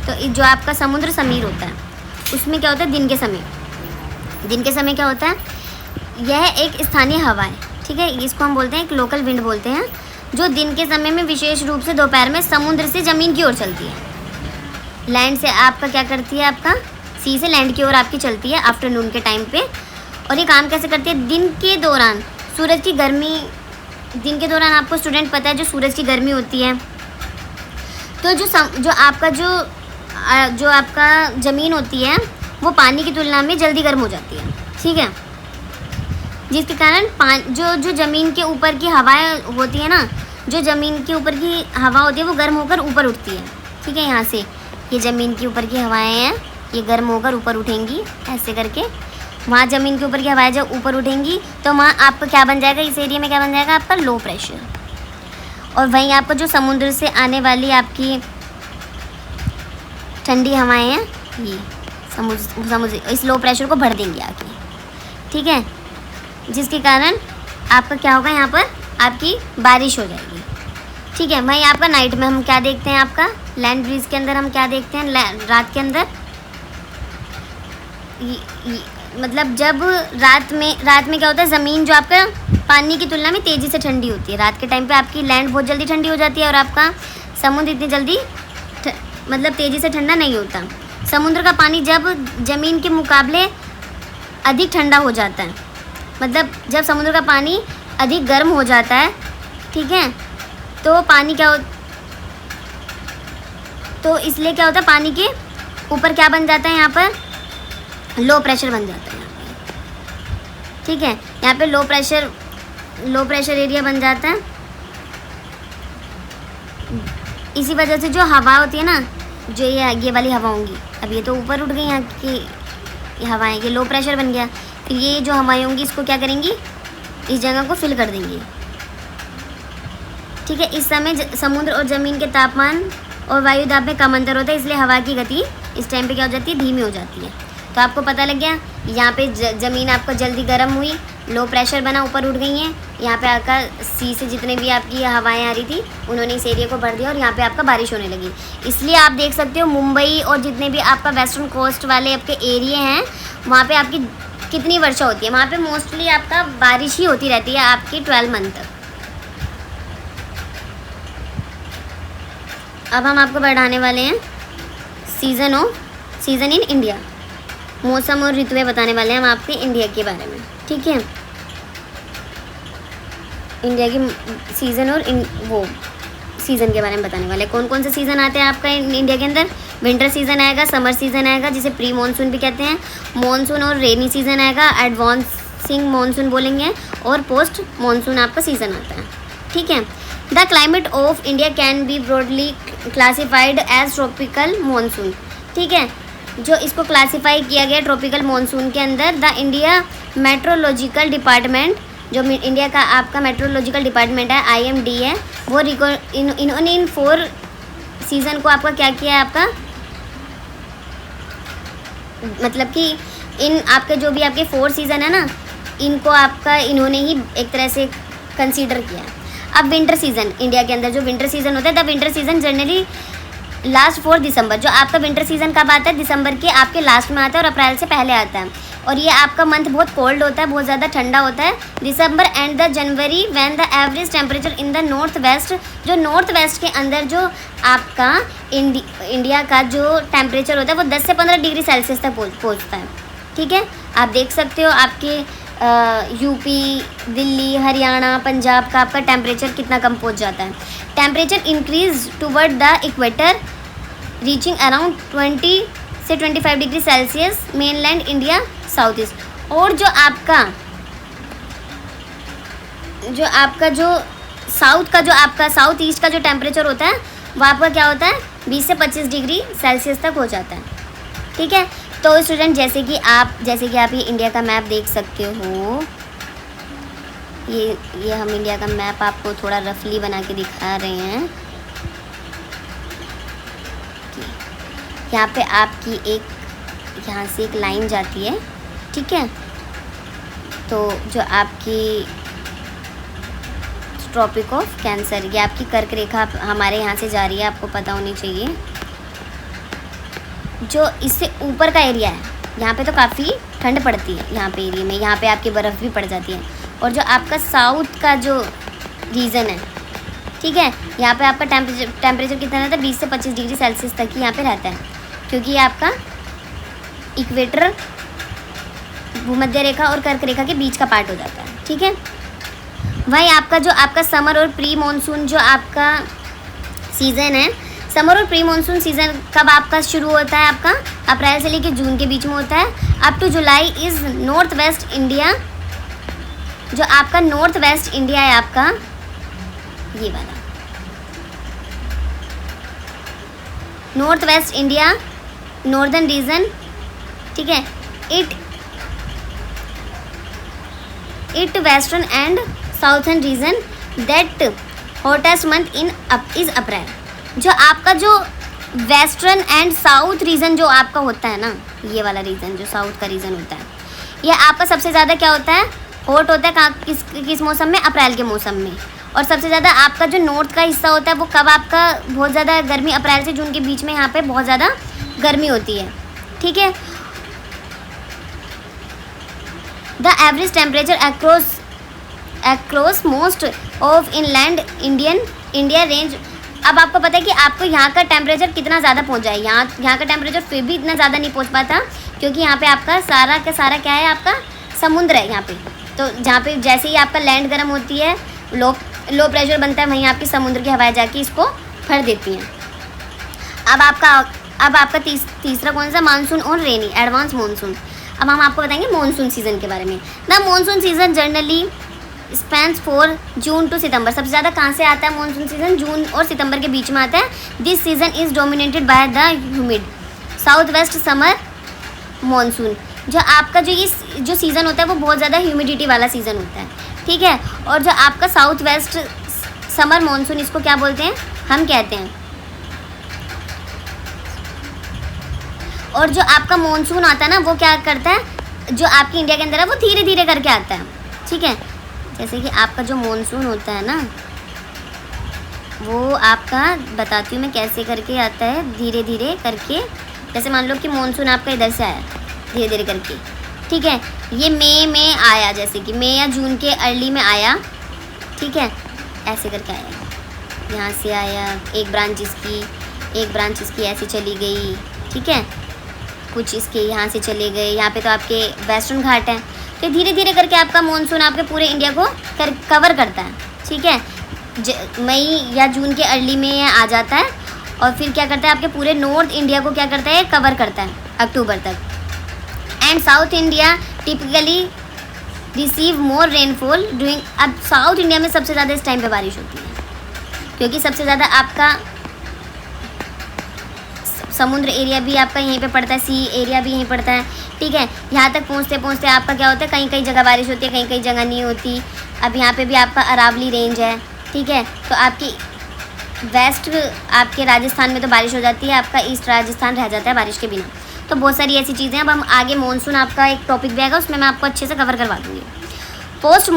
तो जो आपका समुद्र समीर होता है उसमें क्या होता है, दिन के समय क्या होता है, यह एक स्थानीय हवा है, ठीक है। इसको हम बोलते हैं एक लोकल विंड बोलते हैं, जो दिन के समय में विशेष रूप से दोपहर में समुद्र से ज़मीन की ओर चलती है। लैंड से आपका क्या करती है, आपका सी से लैंड की ओर आपकी चलती है आफ्टरनून के टाइम पे। और ये काम कैसे करती है, दिन के दौरान सूरज की गर्मी, दिन के दौरान आपको स्टूडेंट पता है जो सूरज की गर्मी होती है, तो जो आपका ज़मीन होती है वो पानी की तुलना में जल्दी गर्म हो जाती है, ठीक है। जिसके कारण जो ज़मीन के ऊपर की हवाएं होती है ना, जो ज़मीन के ऊपर की हवा होती है वो गर्म होकर ऊपर उठती है, ठीक है। यहाँ से ये ज़मीन के ऊपर की हवाएं हैं, ये गर्म होकर ऊपर उठेंगी ऐसे करके। वहाँ ज़मीन के ऊपर की हवाएं जब ऊपर उठेंगी तो वहाँ आपका क्या बन जाएगा, इस एरिया में क्या बन जाएगा, आपका लो प्रेशर। और वहीं आपका जो समुद्र से आने वाली आपकी ठंडी हवाएं हैं, ये समुद्र इस लो प्रेशर को भर देंगी आके, ठीक है। जिसके कारण आपका क्या होगा, यहाँ पर आपकी बारिश हो जाएगी, ठीक है। वहीं आपका नाइट में हम क्या देखते हैं, आपका लैंड ब्रीज के अंदर हम क्या देखते हैं, रात के अंदर मतलब जब रात में क्या होता है, ज़मीन जो आपका पानी की तुलना में तेज़ी से ठंडी होती है। रात के टाइम पे आपकी लैंड बहुत जल्दी ठंडी हो जाती है और आपका समुद्र इतनी जल्दी मतलब तेज़ी से ठंडा नहीं होता। समुद्र का पानी जब ज़मीन के मुकाबले अधिक ठंडा हो जाता है, मतलब जब समुद्र का पानी अधिक गर्म हो जाता है, ठीक है, तो पानी क्या हो, तो इसलिए क्या होता है, पानी के ऊपर क्या बन जाता है, यहाँ पर लो प्रेशर बन जाता है, ठीक है। यहाँ पे लो प्रेशर एरिया बन जाता है। इसी वजह से जो हवा होती है ना, जो ये वाली हवा होंगी, अब ये तो ऊपर उठ गई यहाँ की हवाएं, ये लो प्रेशर बन गया। फिर ये जो हवाएं होंगी इसको क्या करेंगी, इस जगह को फिल कर देंगी, ठीक है। इस समय समुद्र और ज़मीन के तापमान और वायु दाब में कम अंतर होता है, इसलिए हवा की गति इस टाइम पे क्या हो जाती है, धीमी हो जाती है। तो आपको पता लग गया, यहाँ पे ज़मीन आपको जल्दी गर्म हुई, लो प्रेशर बना, ऊपर उठ गई हैं। यहाँ पे आपका सी से जितने भी आपकी हवाएं आ रही थी उन्होंने इस एरिया को भर दिया और यहाँ पे आपका बारिश होने लगी। इसलिए आप देख सकते हो मुंबई और जितने भी आपका वेस्टर्न कोस्ट वाले आपके एरिए हैं वहाँ पे आपकी कितनी वर्षा होती है, वहाँ पे मोस्टली आपका बारिश ही होती रहती है आपकी 12 मंथ तक। अब हम आपको बढ़ाने वाले हैं सीज़न इन इंडिया, मौसम और ऋतुएं बताने वाले हैं हम आपके इंडिया के बारे में, ठीक है। इंडिया की सीज़न और सीज़न के बारे में बताने वाले, कौन कौन से सीज़न आते हैं आपका इंडिया के अंदर। विंटर सीज़न आएगा, समर सीज़न आएगा जिसे प्री मानसून भी कहते हैं, मानसून और रेनी सीज़न आएगा, एडवांसिंग मानसून बोलेंगे, और पोस्ट मानसून आपका सीज़न आता है, ठीक है। The climate of India can be broadly classified as tropical monsoon, ठीक है। जो इसको क्लासिफाई किया गया ट्रॉपिकल मानसून के अंदर, द इंडिया मेट्रोलॉजिकल डिपार्टमेंट, जो इंडिया का आपका मेट्रोलॉजिकल डिपार्टमेंट है, IMD है, वो इन्होंने इन 4 सीज़न को आपका क्या किया है, आपका मतलब कि इन आपके जो भी आपके 4 सीज़न है ना, इनको आपका इन्होंने ही एक तरह से कंसीडर किया है। अब विंटर सीज़न, इंडिया के अंदर जो विंटर सीज़न होता है, the winter season generally last 4 दिसंबर। जो आपका विंटर सीज़न कब आता है, दिसंबर के आपके लास्ट में आता है और अप्रैल से पहले आता है। और ये आपका मंथ बहुत कोल्ड होता है, बहुत ज़्यादा ठंडा होता है। December and the January when the average temperature in the north west, जो नॉर्थ वेस्ट के अंदर जो आपका इंडिया का जो टेम्परेचर होता है वो 10 से 15 डिग्री सेल्सियस तक पहुँचता है, ठीक है। आप देख सकते हो आपके यूपी, दिल्ली, हरियाणा, पंजाब का आपका टेम्परेचर कितना कम पहुँच जाता है। Temperature increase toward the equator reaching around 20 से 25 degree Celsius mainland India south east. और जो साउथ ईस्ट का जो टेम्परेचर होता है वहाँ पर क्या होता है, 20 से 25 डिग्री सेल्सियस तक हो जाता है, ठीक है। तो स्टूडेंट जैसे कि आप ये इंडिया का मैप देख सकते हो, ये हम इंडिया का मैप आपको थोड़ा रफली बना के दिखा रहे हैं। यहाँ पे आपकी यहाँ से एक लाइन जाती है, ठीक है। तो जो आपकी ट्रॉपिक ऑफ कैंसर, ये आपकी कर्क रेखा हमारे यहाँ से जा रही है, आपको पता होनी चाहिए। जो इससे ऊपर का एरिया है, यहाँ पे तो काफ़ी ठंड पड़ती है यहाँ पे एरिया में, यहाँ पे आपकी बर्फ़ भी पड़ जाती है। और जो आपका साउथ का जो रीजन है, ठीक है, यहाँ पे आपका टेम्परेचर कितना रहता है, 20 से 25 डिग्री सेल्सियस तक ही यहाँ पे रहता है, क्योंकि ये आपका इक्वेटर, भूमध्य रेखा और कर्क रेखा के बीच का पार्ट हो जाता है, ठीक है। वही आपका समर और प्री मानसून जो आपका सीज़न है, समर और प्री मानसून सीज़न कब आपका शुरू होता है, आपका अप्रैल से लेकर जून के बीच में होता है। Up to July is north west India, जो आपका नॉर्थ वेस्ट इंडिया है आपका ये वाला north west India, northern region, ठीक है। It western and southern region that hottest month is April. जो आपका जो वेस्टर्न एंड साउथ रीजन जो आपका होता है ना, ये वाला रीजन जो साउथ का रीजन होता है, ये आपका सबसे ज़्यादा क्या होता है, हॉट होता है। किस मौसम में, अप्रैल के मौसम में। और सबसे ज़्यादा आपका जो नॉर्थ का हिस्सा होता है वो कब आपका बहुत ज़्यादा गर्मी, अप्रैल से जून के बीच में यहाँ पे बहुत ज़्यादा गर्मी होती है, ठीक है। The average temperature across most of inland India range. अब आपको पता है कि आपको यहाँ का टेम्परेचर कितना ज़्यादा पहुँच जाए, यहाँ का टेम्परेचर फिर भी इतना ज़्यादा नहीं पहुँच पाता, क्योंकि यहाँ पे आपका सारा का सारा क्या है, आपका समुद्र है यहाँ पे। तो जहाँ पे जैसे ही आपका लैंड गर्म होती है, लो प्रेशर बनता है, वहीं आपकी समुद्र की हवाएं जाके इसको भर देती हैं। अब आपका तीसरा कौन सा, मानसून और रेनी, एडवांस मानसून। अब हम आपको बताएंगे मानसून सीज़न के बारे में। The monsoon season generally spans for June to September. सबसे ज़्यादा कहाँ से आता है मानसून सीज़न, जून और सितंबर के बीच में आता है। This season is dominated by the humid south west summer monsoon. जो आपका जो सीज़न होता है वो बहुत ज़्यादा ह्यूमिडिटी वाला सीज़न होता है, ठीक है। और जो आपका साउथ वेस्ट समर मानसून, इसको क्या बोलते हैं, हम कहते हैं। और जो आपका मानसून आता है ना, वो क्या करता है, जो आपकी इंडिया के अंदर है वो धीरे धीरे करके आता है, ठीक है। जैसे कि आपका जो मानसून होता है ना, वो आपका बताती हूँ मैं कैसे करके आता है, धीरे धीरे करके। जैसे मान लो कि मानसून आपका इधर से आया धीरे धीरे करके, ठीक है। ये मई में आया, जैसे कि मई या जून के अर्ली में आया, ठीक है, ऐसे करके आया, यहाँ से आया, एक ब्रांच इसकी ऐसी चली गई, ठीक है। कुछ इसके यहाँ से चले गए, यहाँ पे तो आपके वेस्टर्न घाट हैं। तो धीरे धीरे करके आपका मानसून आपके पूरे इंडिया को कवर करता है, ठीक है। मई या जून के अर्ली में ये आ जाता है, और फिर क्या करता है, आपके पूरे नॉर्थ इंडिया को क्या करता है, कवर करता है अक्टूबर तक। And south India typically receive more rainfall during. अब साउथ इंडिया में सबसे ज़्यादा इस टाइम पे बारिश होती है, क्योंकि सबसे ज़्यादा आपका समुद्र एरिया भी आपका यहीं पे पड़ता है, सी एरिया भी यहीं पड़ता है, ठीक है। यहाँ तक पहुँचते पहुँचते आपका क्या होता है, कहीं कहीं जगह बारिश होती है, कहीं कहीं जगह नहीं होती। अब यहाँ पे भी आपका अरावली रेंज है, ठीक है। तो आपकी वेस्ट आपके राजस्थान में तो बारिश हो जाती है, आपका ईस्ट राजस्थान रह जाता है बारिश के बिना। तो बहुत सारी ऐसी चीज़ें हैं। अब हम आगे मानसून आपका एक टॉपिक भी आएगा, उसमें मैं आपको अच्छे से कवर करवा दूँगी। पोस्ट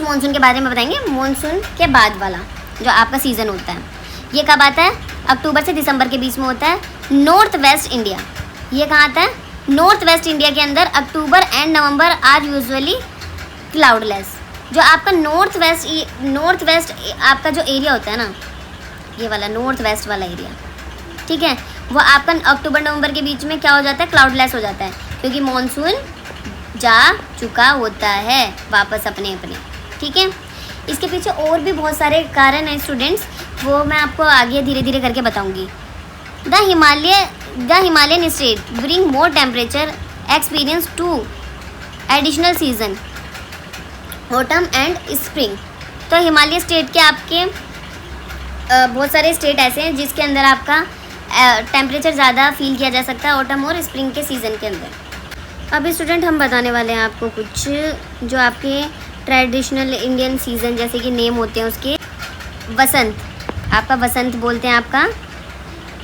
मानसून के बारे में बताएंगे। मानसून के बाद वाला जो आपका सीज़न होता है, ये कब आता है, अक्टूबर से दिसंबर के बीच में होता है। नॉर्थ वेस्ट इंडिया, ये कहाँ आता है, नॉर्थ वेस्ट इंडिया के अंदर October and November are usually cloudless. जो आपका नॉर्थ वेस्ट आपका जो एरिया होता है ना, ये वाला नॉर्थ वेस्ट वाला एरिया, ठीक है, वो आपका अक्टूबर नवंबर के बीच में क्या हो जाता है, क्लाउडलेस हो जाता है, क्योंकि मानसून जा चुका होता है वापस अपने, ठीक है। इसके पीछे और भी बहुत सारे कारण हैं स्टूडेंट्स, वो मैं आपको आगे धीरे धीरे करके बताऊंगी। The Himalayan state bring more temperature experience two additional season autumn and spring. तो हिमालय स्टेट के आपके बहुत सारे स्टेट ऐसे हैं जिसके अंदर आपका टेम्परेचर ज़्यादा फील किया जा सकता है ऑटम और स्प्रिंग के सीज़न के अंदर। अभी स्टूडेंट हम बताने वाले हैं आपको कुछ जो आपके ट्रेडिशनल इंडियन सीज़न जैसे कि नेम होते हैं उसके। वसंत, आपका वसंत बोलते हैं, आपका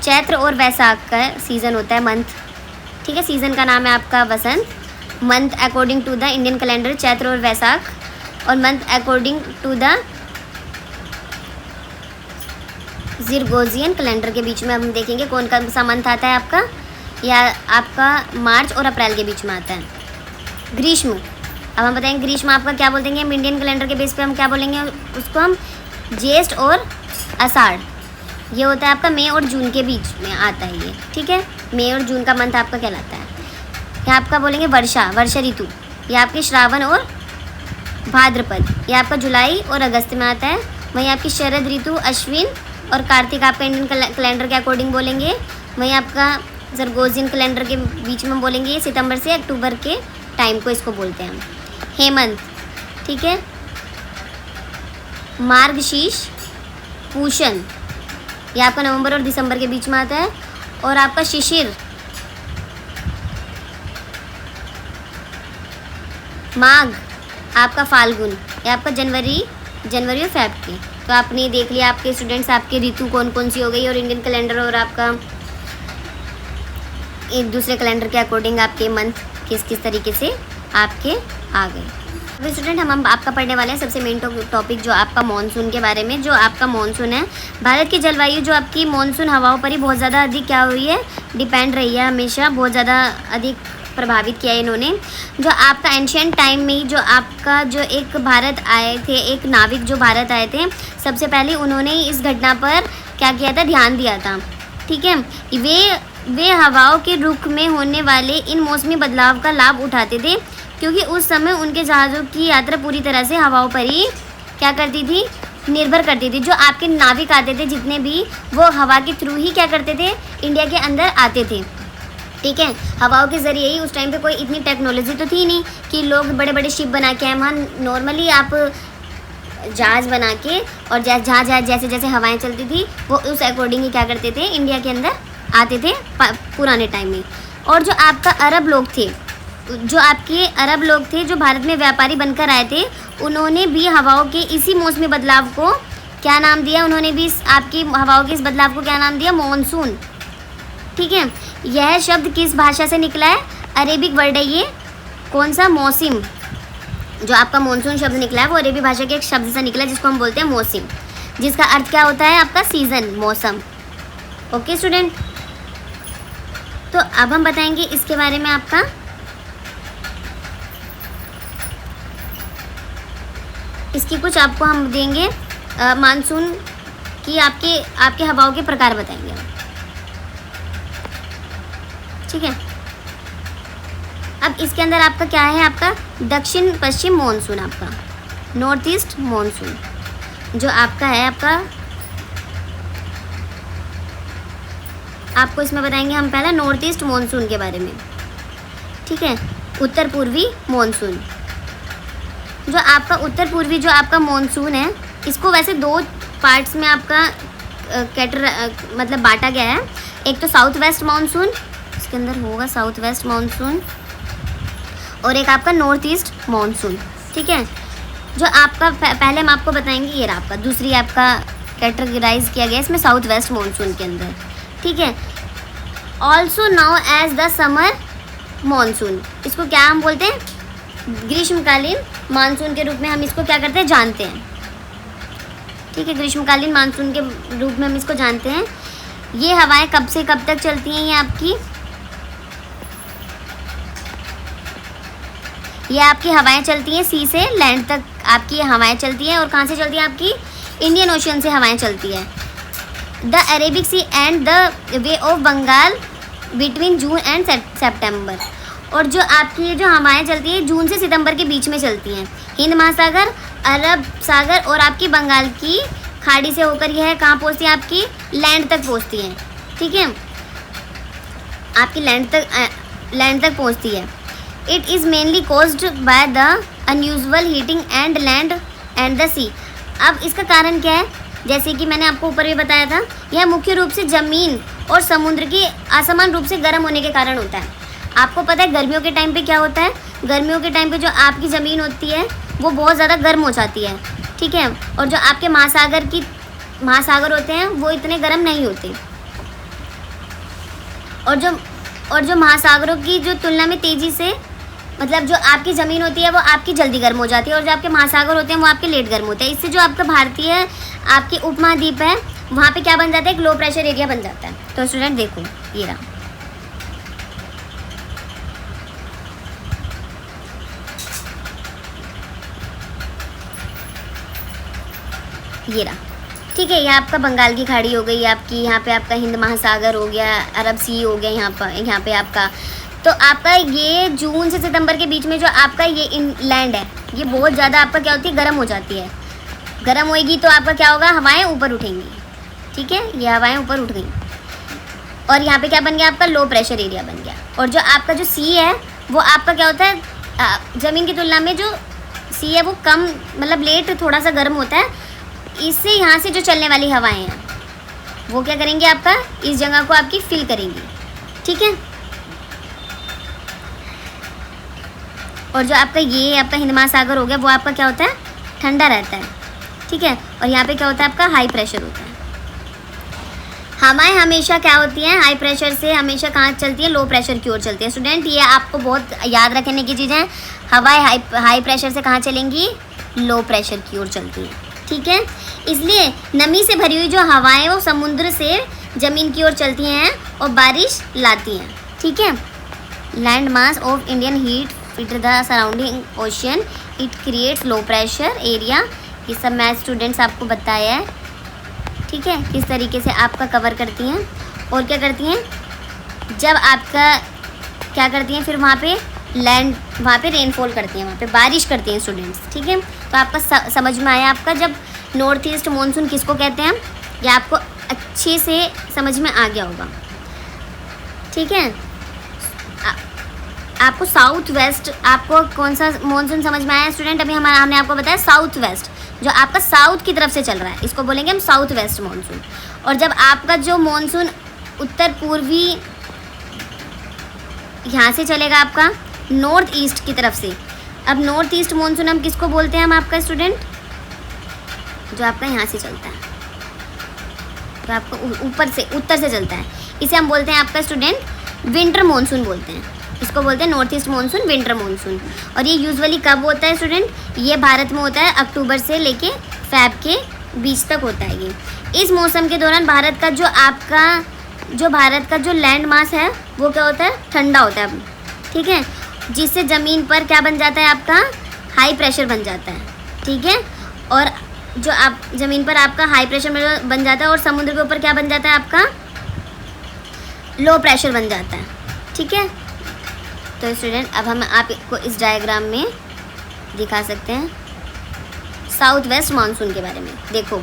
चैत्र और वैसाख का सीज़न होता है, मंथ, ठीक है। सीज़न का नाम है आपका वसंत। Month according to the Indian calendar Chaitra और वैसाख, और month according to the Gregorian calendar के बीच में हम देखेंगे कौन सा मंथ आता है आपका, या आपका मार्च और अप्रैल के बीच में आता है। ग्रीष्म, अब हम बताएंगे ग्रीष्म आपका क्या बोल देंगे, हम इंडियन कैलेंडर के बेस पे हम क्या बोलेंगे उसको, हम ज्येष्ठ और आषाढ़। ये होता है आपका मई और जून के बीच में आता है ये, ठीक है। मई और जून का मंथ आपका कहलाता है। यहाँ आपका बोलेंगे वर्षा ऋतु, ये आपके श्रावण और भाद्रपद, ये आपका जुलाई और अगस्त में आता है। वहीं आपकी शरद ऋतु अश्विन और कार्तिक आपका इंडियन कैलेंडर के अकॉर्डिंग बोलेंगे। वहीं आपका ग्रेगोरियन कैलेंडर के बीच में बोलेंगे ये सितंबर से अक्टूबर के टाइम को इसको बोलते हैं हम। हेमंत, ठीक है। मार्गशीर्ष, पूषण, ये आपका नवंबर और दिसंबर के बीच में आता है। और आपका शिशिर, माघ, आपका फाल्गुन, ये आपका जनवरी और फेब के। तो आपने देख लिया आपके स्टूडेंट्स आपके ऋतु कौन कौन सी हो गई, और इंडियन कैलेंडर और आपका एक दूसरे कैलेंडर के अकॉर्डिंग आपके मंथ किस किस तरीके से आपके आ गए। अभी स्टूडेंट हम आपका पढ़ने वाले हैं सबसे मेन टॉपिक जो आपका मानसून के बारे में। जो आपका मानसून है, भारत की जलवायु जो आपकी मानसून हवाओं पर ही बहुत ज़्यादा अधिक क्या हुई है, डिपेंड रही है, हमेशा बहुत ज़्यादा अधिक प्रभावित किया है इन्होंने। जो आपका एंशियंट टाइम में जो आपका जो एक भारत आए थे, एक नाविक जो भारत आए थे, सबसे पहले उन्होंने इस घटना पर क्या किया था, ध्यान दिया था, ठीक है। वे हवाओं के रुख में होने वाले इन मौसमी बदलाव का लाभ उठाते थे, क्योंकि उस समय उनके जहाज़ों की यात्रा पूरी तरह से हवाओं पर ही क्या करती थी, निर्भर करती थी। जो आपके नाविक आते थे जितने भी, वो हवा के थ्रू ही क्या करते थे, इंडिया के अंदर आते थे, ठीक है। हवाओं के ज़रिए ही, उस टाइम पे कोई इतनी टेक्नोलॉजी तो थी नहीं कि लोग बड़े बड़े शिप बना के आए। वहाँ नॉर्मली आप जहाज़ बना के, और जहाँ जैसे जैसे हवाएं चलती थी वो उस अकॉर्डिंग ही क्या करते थे, इंडिया के अंदर आते थे पुराने टाइम में। और जो आपका अरब लोग थे, जो भारत में व्यापारी बनकर आए थे, उन्होंने भी हवाओं के इसी मौसमी बदलाव को क्या नाम दिया, उन्होंने भी आपकी हवाओं के इस बदलाव को क्या नाम दिया, मानसून, ठीक है। यह शब्द किस भाषा से निकला है, अरेबिक वर्ड है ये, कौन सा, मौसम। जो आपका मानसून शब्द निकला है वो अरेबी भाषा के एक शब्द से निकला है जिसको हम बोलते हैं मौसम, जिसका अर्थ क्या होता है आपका, सीज़न, मौसम। ओके स्टूडेंट, तो अब हम बताएंगे इसके बारे में आपका इसकी कुछ आपको हम देंगे मानसून की आपके हवाओं के प्रकार बताएंगे, ठीक है। अब इसके अंदर आपका क्या है, आपका दक्षिण पश्चिम मानसून, आपका नॉर्थ ईस्ट मानसून जो आपका है, आपको इसमें बताएंगे हम पहला नॉर्थ ईस्ट मानसून के बारे में, ठीक है। उत्तर पूर्वी मानसून, जो आपका उत्तर पूर्वी जो आपका मानसून है, इसको वैसे दो पार्ट्स में आपका मतलब बांटा गया है। एक तो साउथ वेस्ट मानसून, इसके अंदर होगा साउथ वेस्ट मानसून, और एक आपका नॉर्थ ईस्ट मानसून, ठीक है। जो आपका पहले हम आपको बताएंगे, ये आपका दूसरी आपका कैटेगराइज किया गया इसमें साउथ वेस्ट मानसून के अंदर, ठीक है। Also now as the summer monsoon, इसको क्या हम बोलते हैं, ग्रीष्मकालीन मानसून के रूप में हम इसको क्या करते हैं, जानते हैं, ठीक है। ग्रीष्मकालीन मानसून के रूप में हम इसको जानते हैं। ये हवाएं कब से कब तक चलती हैं, ये आपकी हवाएं चलती हैं सी से लैंड तक, आपकी हवाएं चलती हैं। और कहाँ से चलती हैं, आपकी इंडियन ओशन से हवाएं चलती हैं। The Arabic sea and the bay of Bengal between June and September. और जो आपकी ये जो हवाएं चलती हैं जून से सितंबर के बीच में चलती हैं। हिंद महासागर, अरब सागर और आपकी बंगाल की खाड़ी से होकर यह कहाँ पहुँचती है, आपकी लैंड तक पहुँचती हैं, ठीक है। आपकी लैंड तक पहुँचती है। It is mainly caused by the unusual heating and land and the sea. अब इसका कारण क्या है, जैसे कि मैंने आपको ऊपर भी बताया था, यह मुख्य रूप से ज़मीन और समुद्र की असमान रूप से गर्म होने के कारण होता है। आपको पता है गर्मियों के टाइम पे क्या होता है, गर्मियों के टाइम पे जो आपकी ज़मीन होती है वो बहुत ज़्यादा गर्म हो जाती है, ठीक है। और जो आपके महासागर होते हैं वो इतने गर्म नहीं होते। और जो महासागरों की जो तुलना में तेज़ी से, मतलब जो आपकी ज़मीन होती है वो आपकी जल्दी गर्म हो जाती है, और जो आपके महासागर होते हैं वो आपके लेट गर्म होते हैं। इससे जो आपका भारतीय आपके उपमहाद्वीप है वहाँ पे क्या बन जाता है, एक लो प्रेशर एरिया बन जाता है। तो स्टूडेंट देखो ये रहा, ये रहा, ठीक है। ये आपका बंगाल की खाड़ी हो गई आपकी, यहाँ पे आपका हिंद महासागर हो गया, अरब सी हो गया, यहाँ पे आपका, तो आपका ये जून से सितंबर के बीच में जो आपका ये लैंड है, ये बहुत ज़्यादा आपका क्या होती है, गर्म हो जाती है। गर्म होएगी तो आपका क्या होगा, हवाएं ऊपर उठेंगी, ठीक है, ये हवाएं ऊपर उठ गई और यहाँ पे क्या बन गया, आपका लो प्रेशर एरिया बन गया। और जो आपका जो सी है वो आपका क्या होता है, ज़मीन की तुलना में जो सी है वो कम, मतलब लेट थोड़ा सा गर्म होता है। इससे यहाँ से जो चलने वाली हवाएं हैं वो क्या करेंगी, आपका इस जगह को आपकी फिल करेंगी, ठीक है। और जो आपका ये आपका हिंद महासागर हो गया वो आपका क्या होता है, ठंडा रहता है, ठीक है। और यहाँ पे क्या होता है, आपका हाई प्रेशर होता है। हवाएं हमेशा क्या होती हैं, हाई प्रेशर से हमेशा कहाँ चलती है, लो प्रेशर की ओर चलती है। स्टूडेंट ये आपको बहुत याद रखने की चीज़ें, हवाएं हाई प्रेशर से कहाँ चलेंगी, लो प्रेशर की ओर चलती हैं, ठीक है। इसलिए नमी से भरी हुई जो हवाएं वो समुद्र से ज़मीन की ओर चलती हैं और बारिश लाती हैं, ठीक है। Land mass of Indian heat fit the surrounding ocean, it creates low pressure area. ये सब मैं स्टूडेंट्स आपको बताया है, ठीक है, किस तरीके से आपका कवर करती हैं। और क्या करती हैं, जब आपका क्या करती हैं, फिर वहाँ पे लैंड, वहाँ पे रेनफॉल करती हैं, वहाँ पे बारिश करती हैं स्टूडेंट्स, ठीक है। तो आपका समझ में आया आपका, जब नॉर्थ ईस्ट मानसून किसको कहते हैं, ये आपको अच्छे से समझ में आ गया होगा, ठीक है। आपको साउथ वेस्ट, आपको कौन सा मानसून समझ में आया स्टूडेंट, अभी हमने आपको बताया साउथ वेस्ट, जो आपका साउथ की तरफ से चल रहा है, इसको बोलेंगे हम साउथ वेस्ट मानसून। और जब आपका जो मानसून उत्तर पूर्वी यहाँ से चलेगा आपका नॉर्थ ईस्ट की तरफ से, अब नॉर्थ ईस्ट मानसून हम किसको बोलते हैं, हम आपका स्टूडेंट, जो आपका यहाँ से चलता है, तो आपका ऊपर से उत्तर से चलता है, इसे हम बोलते हैं आपका स्टूडेंट विंटर मानसून बोलते हैं। इसको बोलते हैं north east monsoon, winter monsoon. और ये यूजुअली कब होता है स्टूडेंट, ये भारत में होता है अक्टूबर से लेके फैब के बीच तक होता है ये। इस मौसम के दौरान भारत का जो लैंड मास है वो क्या होता है, ठंडा होता है, ठीक है, जिससे ज़मीन पर क्या बन जाता है, आपका हाई प्रेशर बन जाता है, ठीक है। और जो आप ज़मीन पर आपका हाई प्रेशर बन जाता है और समुद्र के ऊपर क्या बन जाता है, आपका लो प्रेशर बन जाता है, ठीक है। तो स्टूडेंट अब हम आपको इस डायग्राम में दिखा सकते हैं साउथ वेस्ट मानसून के बारे में। देखो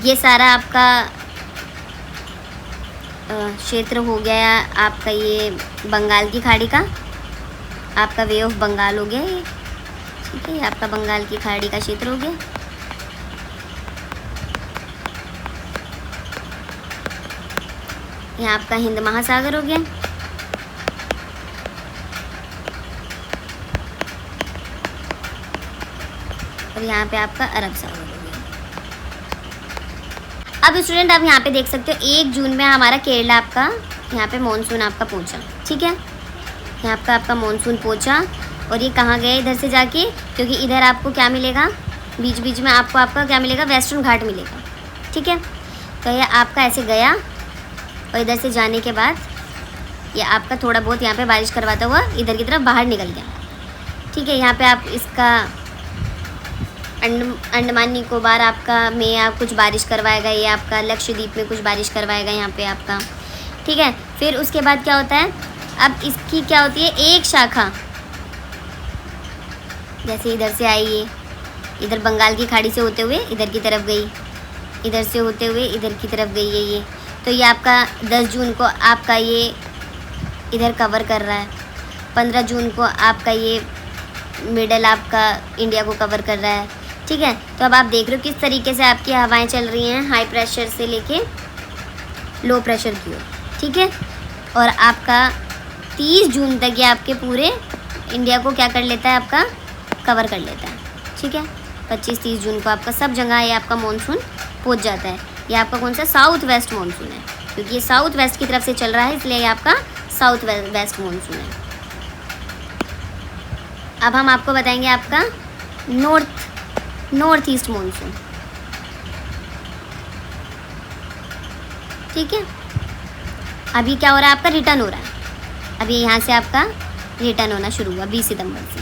ये सारा आपका क्षेत्र हो गया आपका, ये बंगाल की खाड़ी का आपका वे ऑफ बंगाल हो गया ये, ठीक है, ये आपका बंगाल की खाड़ी का क्षेत्र हो गया। ये आपका हिंद महासागर हो गया, और यहाँ पे आपका अरब सागर हो गया। अब स्टूडेंट आप यहाँ पे देख सकते हो 1 जून में हमारा केरला आपका यहाँ पे मानसून आपका पहुँचा, ठीक है, यहाँ आपका मानसून पहुँचा। और ये कहाँ गया इधर से जाके, क्योंकि इधर आपको क्या मिलेगा, बीच बीच में आपका क्या मिलेगा, वेस्टर्न घाट मिलेगा, ठीक है। तो ये आपका ऐसे गया और इधर से जाने के बाद ये आपका थोड़ा बहुत यहाँ पे बारिश करवाता हुआ इधर की तरफ बाहर निकल गया, ठीक है। यहाँ पे आप इसका अंडमान निकोबार आपका में आप कुछ बारिश करवाएगा, ये आपका लक्षद्वीप में कुछ बारिश करवाएगा यहाँ पे आपका, ठीक है। फिर उसके बाद क्या होता है, अब इसकी क्या होती है, एक शाखा जैसे इधर से आई, ये इधर बंगाल की खाड़ी से होते हुए इधर की तरफ गई, इधर से होते हुए इधर की तरफ गई है ये। तो ये आपका 10 जून को आपका ये इधर कवर कर रहा है, 15 जून को आपका ये मिडल आपका इंडिया को कवर कर रहा है, ठीक है। तो अब आप देख रहे हो किस तरीके से आपकी हवाएं चल रही हैं हाई प्रेशर से लेके लो प्रेशर की ओर, ठीक है। और आपका 30 जून तक ये आपके पूरे इंडिया को क्या कर लेता है, आपका कवर कर लेता है, ठीक है। 25-30 जून को आपका सब जगह ये आपका मानसून पहुंच जाता है। ये आपका कौन सा साउथ वेस्ट मानसून है, क्योंकि ये साउथ वेस्ट की तरफ से चल रहा है इसलिए ये आपका साउथ वेस्ट मानसून है। अब हम आपको बताएंगे आपका नॉर्थ ईस्ट मानसून। ठीक है। अभी क्या हो रहा है, आपका रिटर्न हो रहा है। अभी यहाँ से आपका रिटर्न होना शुरू हुआ 20 सितंबर से।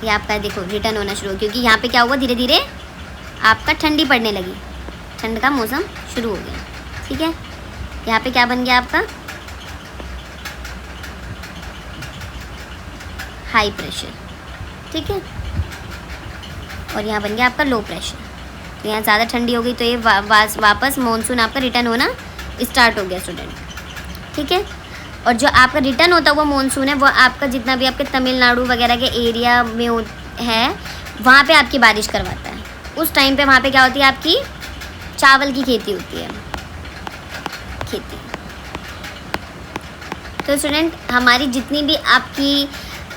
ये आपका देखो रिटर्न होना शुरू हुआ, क्योंकि यहाँ पे क्या हुआ, धीरे धीरे आपका ठंडी पड़ने लगी, ठंड का मौसम शुरू हो गया। ठीक है, यहाँ पे क्या बन गया आपका, हाई प्रेशर। ठीक है, और यहाँ बन गया आपका लो प्रेशर। तो यहाँ ज़्यादा ठंडी हो गई, तो ये वापस मानसून आपका रिटर्न होना स्टार्ट हो गया स्टूडेंट। ठीक है, और जो आपका रिटर्न होता हुआ मानसून है वो आपका जितना भी आपके तमिलनाडु वगैरह के एरिया में है वहाँ पे आपकी बारिश करवाता है। उस टाइम पे वहाँ पे क्या होती है, आपकी चावल की खेती होती है, खेती। तो स्टूडेंट, हमारी जितनी भी आपकी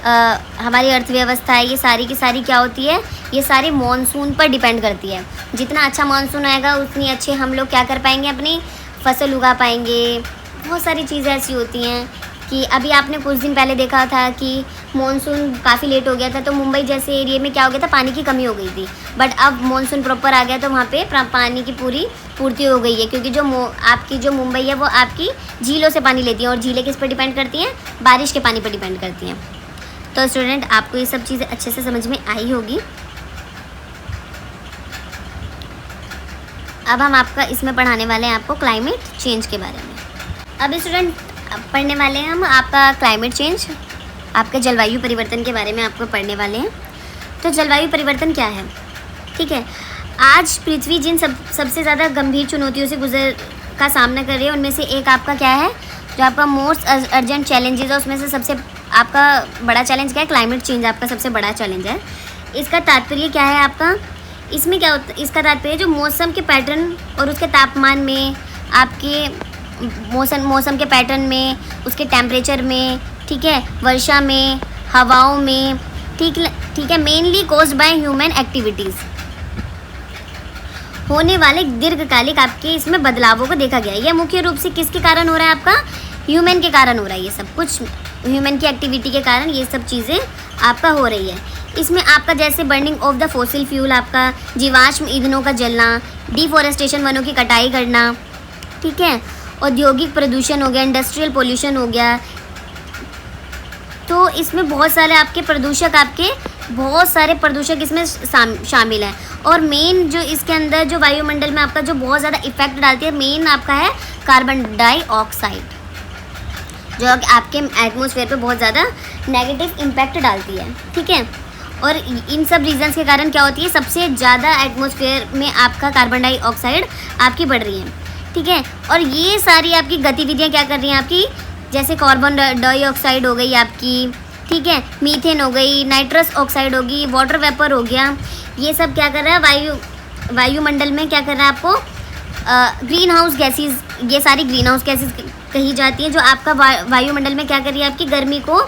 हमारी अर्थव्यवस्था है, ये सारी की सारी क्या होती है, ये सारी मानसून पर डिपेंड करती है। जितना अच्छा मानसून आएगा उतनी अच्छे हम लोग क्या कर पाएंगे, अपनी फसल उगा पाएंगे। बहुत सारी चीज़ें ऐसी होती हैं कि अभी आपने कुछ दिन पहले देखा था कि मानसून काफ़ी लेट हो गया था, तो मुंबई जैसे एरिया में क्या हो गया था, पानी की कमी हो गई थी। बट अब मानसून प्रॉपर आ गया तो वहाँ पे पानी की पूरी पूर्ति हो गई है, क्योंकि जो आपकी जो मुंबई है वो आपकी झीलों से पानी लेती है, और झीलें किस पर डिपेंड करती हैं, बारिश के पानी पर डिपेंड करती हैं। तो स्टूडेंट, आपको ये सब चीज़ें अच्छे से समझ में आई होगी। अब हम आपका इसमें पढ़ाने वाले हैं आपको क्लाइमेट चेंज के बारे में। अब स्टूडेंट पढ़ने वाले हैं हम आपका क्लाइमेट चेंज, आपके जलवायु परिवर्तन के बारे में आपको पढ़ने वाले हैं। तो जलवायु परिवर्तन क्या है? ठीक है, आज पृथ्वी जिन सबसे ज़्यादा गंभीर चुनौतियों से का सामना कर रही है, उनमें से एक आपका क्या है, जो आपका मोस्ट अर्जेंट चैलेंजेस है, उसमें से सबसे आपका बड़ा चैलेंज क्या है, क्लाइमेट चेंज आपका सबसे बड़ा चैलेंज है। इसका तात्पर्य क्या है आपका, इसमें क्या होता है, इसका तात्पर्य जो मौसम के पैटर्न और उसके तापमान में, आपके मौसम के पैटर्न में, उसके टेम्परेचर में, ठीक है, वर्षा में, हवाओं में, ठीक है, mainly caused by human activities होने वाले दीर्घकालिक आपके इसमें बदलावों को देखा गया है। यह मुख्य रूप से किसके कारण हो रहा है, आपका ह्यूमन के कारण हो रहा है। ये सब कुछ ह्यूमन की एक्टिविटी के कारण ये सब चीज़ें आपका हो रही है। इसमें आपका जैसे burning of the fossil fuel, आपका जीवाश्म ईंधनों का जलना, डिफॉरेस्टेशन, वनों की कटाई करना, ठीक है, औद्योगिक प्रदूषण हो गया, इंडस्ट्रियल पोल्यूशन हो गया। तो इसमें बहुत सारे आपके बहुत सारे प्रदूषक इसमें शामिल हैं। और मेन जो इसके अंदर जो वायुमंडल में आपका जो बहुत ज़्यादा इफेक्ट डालती है, मेन आपका है कार्बन डाइऑक्साइड, जो आपके एटमॉस्फेयर पे बहुत ज़्यादा नेगेटिव इम्पैक्ट डालती है। ठीक है, और इन सब रीजंस के कारण क्या होती है, सबसे ज़्यादा एटमॉस्फेयर में आपका कार्बन डाइऑक्साइड आपकी बढ़ रही है। ठीक है, और ये सारी आपकी गतिविधियाँ क्या कर रही हैं आपकी, जैसे कार्बन डाइऑक्साइड हो गई आपकी, ठीक है, मीथेन हो गई, नाइट्रस ऑक्साइड होगी, वाटर वेपर हो गया, ये सब क्या कर रहा है, वायुमंडल में क्या कर रहा है आपको, ग्रीन हाउस गैसेज, ये सारी ग्रीन हाउस गैसेज कही जाती हैं, जो आपका वायुमंडल में क्या कर रही है, आपकी गर्मी को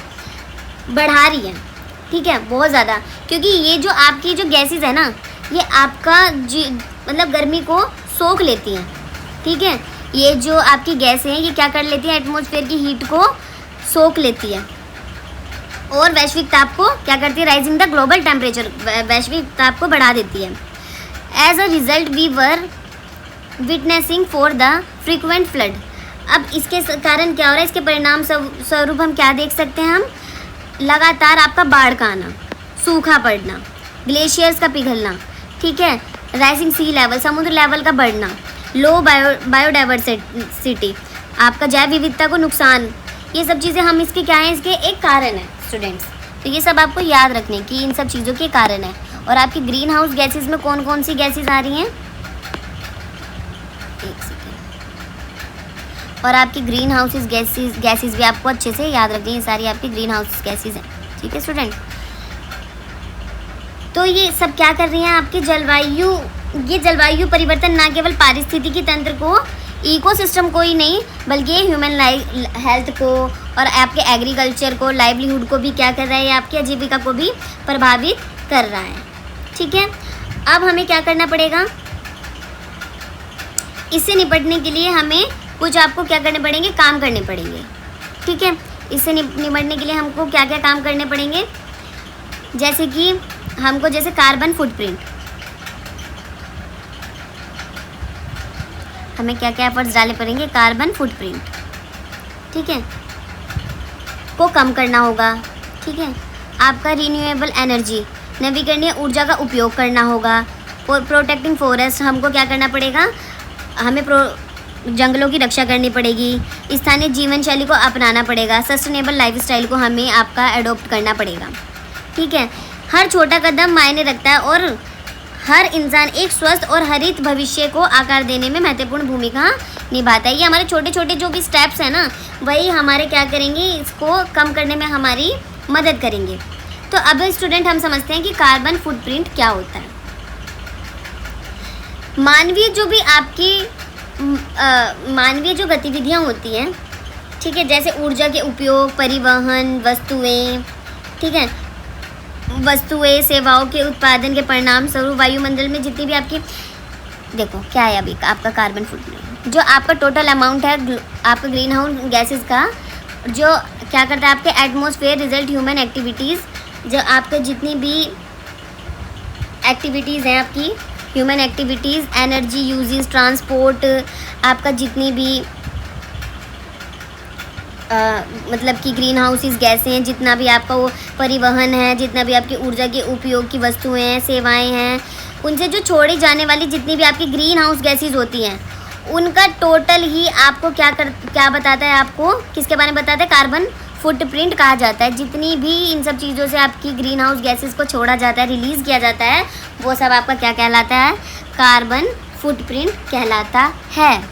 बढ़ा रही है। ठीक है, बहुत ज़्यादा, क्योंकि ये जो आपकी जो गैसेज है ना, ये आपका मतलब गर्मी को सोख लेती हैं। ठीक है, ये जो आपकी गैसें हैं ये क्या कर लेती है, एटमॉस्फेयर की हीट को सोख लेती है, और वैश्विक ताप को क्या करती है, राइजिंग द ग्लोबल टेम्परेचर, वैश्विक ताप को बढ़ा देती है। As a result we were witnessing for the frequent flood. अब इसके कारण क्या हो रहा है, इसके परिणाम स्वरूप हम क्या देख सकते हैं, हम लगातार आपका बाढ़ का आना, सूखा पड़ना, ग्लेशियर्स का पिघलना, ठीक है, राइजिंग सी लेवल, समुद्र लेवल का बढ़ना, लो बायोडाइवर्सिटी, आपका जैव विविधता को नुकसान, ये सब चीज़ें हम इसके क्या हैं, इसके एक कारण है स्टूडेंट्स। तो ये सब आपको याद रखने की इन सब चीज़ों के कारण है। और आपकी ग्रीन हाउस गैसेज में कौन कौन सी गैसेज आ रही हैं, एक सेकेंड, और आपकी ग्रीन हाउस गैसेज भी आपको अच्छे से याद रखनी है, ये सारी आपकी ग्रीन हाउस गैसेज हैं। ठीक है स्टूडेंट, तो ये सब क्या कर रही हैं, आपकी जलवायु परिवर्तन ना केवल पारिस्थितिकी तंत्र को, इकोसिस्टम को ही नहीं, बल्कि ह्यूमन हेल्थ को और आपके एग्रीकल्चर को, लाइवलीहुड को भी क्या कर रहा है, आपकी आजीविका को भी प्रभावित कर रहा है। ठीक है, अब हमें क्या करना पड़ेगा, इससे निपटने के लिए हमें कुछ आपको क्या करने पड़ेंगे, काम करने पड़ेंगे। ठीक है, इससे निपटने के लिए हमको क्या क्या काम करने पड़ेंगे, जैसे कि हमको जैसे कार्बन फुटप्रिंट, हमें क्या क्या एफर्ट्स डालने पड़ेंगे, कार्बन फुटप्रिंट, ठीक है, को कम करना होगा, ठीक है। आपका रिन्यूएबल एनर्जी, नवीकरणीय ऊर्जा का उपयोग करना होगा। प्रोटेक्टिंग फॉरेस्ट, हमको क्या करना पड़ेगा, हमें जंगलों की रक्षा करनी पड़ेगी। स्थानीय जीवन शैली को अपनाना पड़ेगा। सस्टेनेबल लाइफस्टाइल को हमें आपका एडॉप्ट करना पड़ेगा, ठीक है। हर छोटा कदम मायने रखता है और हर इंसान एक स्वस्थ और हरित भविष्य को आकार देने में महत्वपूर्ण भूमिका निभाता है। ये हमारे छोटे छोटे जो भी स्टेप्स हैं ना, वही हमारे क्या करेंगे, इसको कम करने में हमारी मदद करेंगे। तो अब स्टूडेंट हम समझते हैं कि कार्बन फुटप्रिंट क्या होता है। मानवीय जो भी आपकी मानवीय जो गतिविधियाँ होती हैं, ठीक है, जैसे ऊर्जा के उपयोग, परिवहन, वस्तुएं, ठीक है, वस्तुएं सेवाओं के उत्पादन के परिणाम स्वरूप वायुमंडल में जितनी भी आपकी, देखो क्या है अभी आपका कार्बन फुटप्रिंट, जो आपका टोटल अमाउंट है आपका ग्रीन हाउस गैसेस का, जो क्या करता है आपके एटमॉस्फेयर रिजल्ट ह्यूमन एक्टिविटीज़, जो आपके जितनी भी एक्टिविटीज़ हैं आपकी human activities, energy uses, transport, आपका जितनी भी मतलब कि ग्रीन हाउसेस गैसें हैं, जितना भी आपका वो परिवहन है, जितना भी आपकी ऊर्जा के उपयोग की वस्तुएं हैं, सेवाएं हैं, उनसे जो छोड़ी जाने वाली जितनी भी आपकी ग्रीन हाउस गैसेस होती हैं, उनका टोटल ही आपको क्या बताता है, आपको किसके बारे में बताता है, कार्बन फुटप्रिंट कहा जाता है। जितनी भी इन सब चीज़ों से आपकी ग्रीन हाउस गैसेस को छोड़ा जाता है, रिलीज़ किया जाता है, वो सब आपका क्या कहलाता है, कार्बन फुटप्रिंट कहलाता है,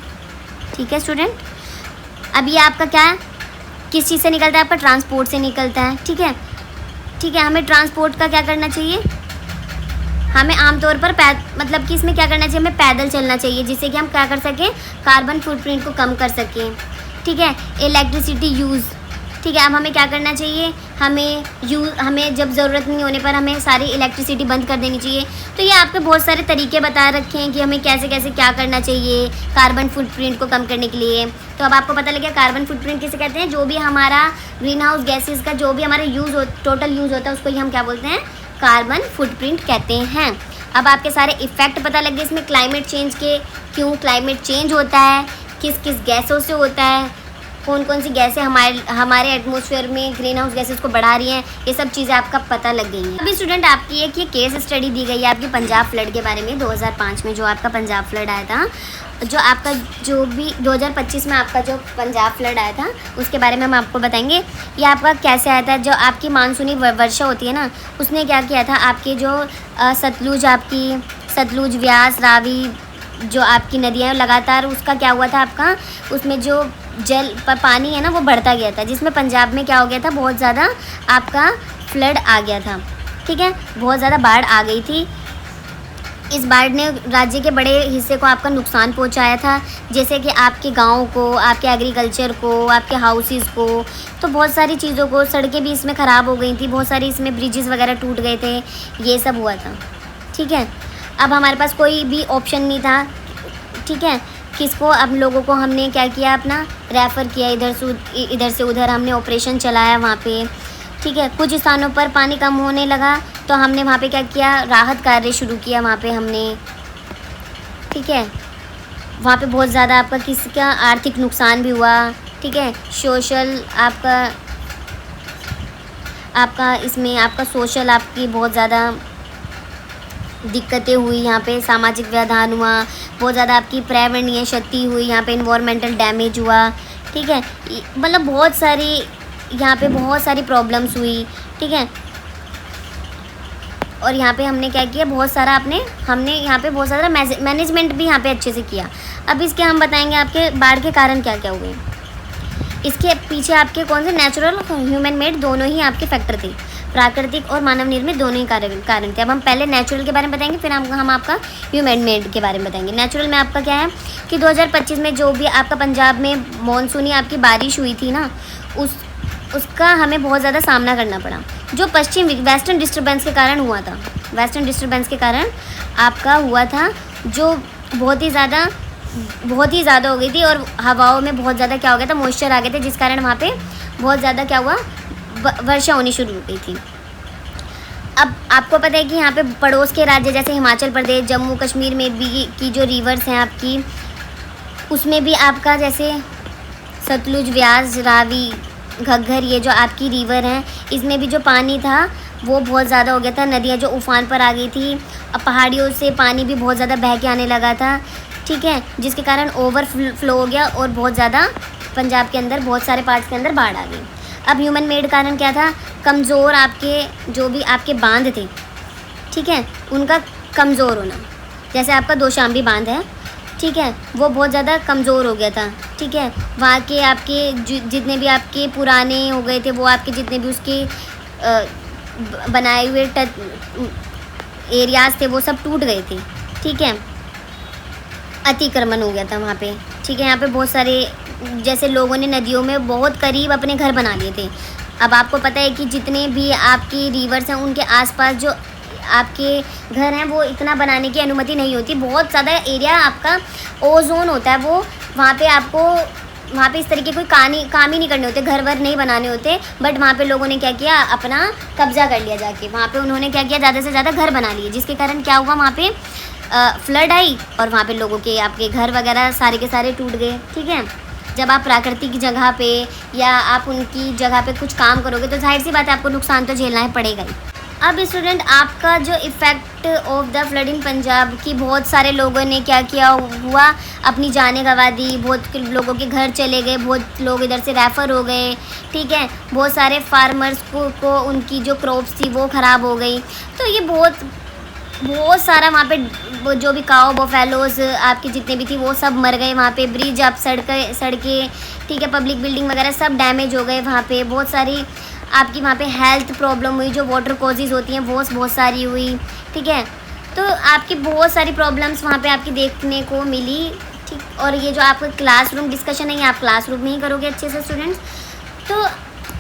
ठीक है स्टूडेंट। अब ये आपका क्या है, किस चीज़ से निकलता है, आपका ट्रांसपोर्ट से निकलता है, ठीक है, ठीक है। हमें ट्रांसपोर्ट का क्या करना चाहिए, हमें आमतौर पर मतलब कि इसमें क्या करना चाहिए, हमें पैदल चलना चाहिए, जिससे कि हम क्या कर सकें, कार्बन फुटप्रिंट को कम कर सकें, ठीक है। इलेक्ट्रिसिटी यूज़, ठीक है, अब हमें क्या करना चाहिए, हमें जब ज़रूरत नहीं होने पर हमें सारी इलेक्ट्रिसिटी बंद कर देनी चाहिए। तो ये आपके बहुत सारे तरीके बता रखे हैं कि हमें कैसे कैसे क्या करना चाहिए कार्बन फुटप्रिंट को कम करने के लिए। तो अब आपको पता लग गया कार्बन फुटप्रिंट किसे कहते हैं, जो भी हमारा ग्रीन हाउस गैसेज का जो भी हमारा टोटल यूज़ होता है, उसको ही हम क्या बोलते हैं, कार्बन फुटप्रिंट कहते हैं। अब आपके सारे इफ़ेक्ट पता लग गए इसमें, क्लाइमेट चेंज के, क्यों क्लाइमेट चेंज होता है, किस किस गैसों से होता है, कौन कौन सी गैसें हमारे एटमॉस्फेयर में ग्रीन हाउस गैसेस को बढ़ा रही हैं, ये सब चीज़ें आपका पता लग गई हैं। अभी स्टूडेंट आपकी एक ये केस स्टडी दी गई है आपकी पंजाब फ्लड के बारे में, 2005 में जो आपका पंजाब फ्लड आया था, जो आपका जो भी 2025 में आपका जो पंजाब फ्लड आया था, उसके बारे में हम आपको बताएंगे। ये आपका कैसे आया था, जो आपकी मानसूनी वर्षा होती है ना, उसने क्या किया था, आपके जो सतलुज, व्यास, रावी, जो आपकी नदियाँ लगातार, उसका क्या हुआ था आपका, उसमें जो पानी है ना वो बढ़ता गया था, जिसमें पंजाब में क्या हो गया था, बहुत ज़्यादा आपका फ्लड आ गया था, ठीक है, बहुत ज़्यादा बाढ़ आ गई थी। इस बाढ़ ने राज्य के बड़े हिस्से को आपका नुकसान पहुंचाया था, जैसे कि आपके गाँव को, आपके एग्रीकल्चर को, आपके हाउसेस को, तो बहुत सारी चीज़ों को, सड़कें भी इसमें ख़राब हो गई थी, बहुत सारी इसमें ब्रिजेस वगैरह टूट गए थे, ये सब हुआ था, ठीक है। अब हमारे पास कोई भी ऑप्शन नहीं था, ठीक है, किसको, अब लोगों को हमने क्या किया, अपना रेफ़र किया इधर से उधर, हमने ऑपरेशन चलाया वहाँ पे, ठीक है। कुछ स्थानों पर पानी कम होने लगा तो हमने वहाँ पे क्या किया, राहत कार्य शुरू किया वहाँ पे हमने, ठीक है। वहाँ पे बहुत ज़्यादा आपका किसका आर्थिक नुकसान भी हुआ, ठीक है, सोशल आपका इसमें आपका सोशल आपकी बहुत ज़्यादा दिक्कतें हुई, यहाँ पे सामाजिक व्यवधान हुआ, बहुत ज़्यादा आपकी पर्यावरणीय क्षति हुई, यहाँ पे इन्वायरमेंटल डैमेज हुआ, ठीक है, मतलब बहुत सारी यहाँ पे बहुत सारी प्रॉब्लम्स हुई, ठीक है। और यहाँ पे हमने क्या किया, बहुत सारा हमने यहाँ पे बहुत सारा मैनेजमेंट भी यहाँ पे अच्छे से किया। अब इसके हम बताएंगे आपके बाढ़ के कारण क्या क्या हुए। इसके पीछे आपके कौन से नेचुरल और ह्यूमन मेड दोनों ही आपके फैक्टर थे, प्राकृतिक और मानव निर्मित दोनों ही कारण थे। अब हम पहले नेचुरल के बारे में बताएंगे, फिर हम आपका ह्यूमन मेड के बारे में बताएंगे। नेचुरल में आपका क्या है कि 2025 में जो भी आपका पंजाब में मानसूनी आपकी बारिश हुई थी ना, उसका हमें बहुत ज़्यादा सामना करना पड़ा, जो वेस्टर्न डिस्टर्बेंस के कारण हुआ था। वेस्टर्न डिस्टर्बेंस के कारण आपका हुआ था, जो बहुत ही ज़्यादा हो गई थी, और हवाओं में बहुत ज़्यादा क्या हो गया था, मॉइस्चर आ गए थे, जिस कारण वहाँ पे बहुत ज़्यादा क्या हुआ, वर्षा होनी शुरू हो गई थी। अब आपको पता है कि यहाँ पे पड़ोस के राज्य जैसे हिमाचल प्रदेश, जम्मू कश्मीर में भी की जो रिवर्स हैं आपकी, उसमें भी आपका जैसे सतलुज, व्यास, रावी, घग्गर, ये जो आपकी रिवर हैं, इसमें भी जो पानी था वो बहुत ज़्यादा हो गया था। नदियाँ जो उफान पर आ गई थी, अब पहाड़ियों से पानी भी बहुत ज़्यादा बह के आने लगा था, ठीक है, जिसके कारण ओवर फ्लो हो गया और बहुत ज़्यादा पंजाब के अंदर बहुत सारे पार्ट्स के अंदर बाढ़ आ गई। अब ह्यूमन मेड कारण क्या था, कमज़ोर आपके जो भी आपके बांध थे, ठीक है, उनका कमज़ोर होना। जैसे आपका दोशांबी बांध है, ठीक है, वो बहुत ज़्यादा कमज़ोर हो गया था, ठीक है। वहाँ के आपके जितने भी आपके पुराने हो गए थे, वो आपके जितने भी उसके बनाए हुए एरियाज़ थे वो सब टूट गए थे, ठीक है। अतिक्रमण हो गया था वहाँ पे, ठीक है। यहाँ पे बहुत सारे जैसे लोगों ने नदियों में बहुत करीब अपने घर बना लिए थे। अब आपको पता है कि जितने भी आपकी रिवर्स हैं उनके आसपास जो आपके घर हैं वो इतना बनाने की अनुमति नहीं होती। बहुत ज़्यादा एरिया आपका ओजोन होता है, वो वहाँ पे आपको वहाँ पे इस तरीके कोई काम ही नहीं करने होते, घर वर नहीं बनाने होते। बट वहाँ पे लोगों ने क्या किया, अपना कब्जा कर लिया जाके। वहाँ पे उन्होंने क्या किया, ज़्यादा से ज़्यादा घर बना लिए, जिसके कारण क्या हुआ, वहाँ पे फ्लड आई और वहाँ पे लोगों के आपके घर वगैरह सारे के सारे टूट गए, ठीक है। जब आप प्राकृतिक जगह पे या आप उनकी जगह पे कुछ काम करोगे तो जाहिर सी बात है आपको नुकसान तो झेलना ही पड़ेगा ही। अब स्टूडेंट, आपका जो इफ़ेक्ट ऑफ द फ्लड इन पंजाब की बहुत सारे लोगों ने क्या किया हुआ, अपनी जानें गंवा दी, बहुत लोगों के घर चले गए, बहुत लोग इधर से रेफ़र हो गए, ठीक है। बहुत सारे फार्मर्स को उनकी जो क्रॉप्स थी वो ख़राब हो गई। तो ये बहुत सारा वहाँ पे जो भी काओ बफेलोज आपकी जितने भी थी वो सब मर गए। वहाँ पे ब्रिज, आप सड़कें, ठीक है, पब्लिक बिल्डिंग वगैरह सब डैमेज हो गए। वहाँ पे बहुत सारी आपकी वहाँ पे हेल्थ प्रॉब्लम हुई, जो वाटर कॉजेज़ होती हैं वो बहुत सारी हुई, ठीक है। तो आपकी बहुत सारी प्रॉब्लम्स वहाँ पे आपकी देखने को मिली, ठीक। और ये जो आपका क्लासरूम डिस्कशन है ये आप क्लासरूम में ही करोगे अच्छे से स्टूडेंट्स। तो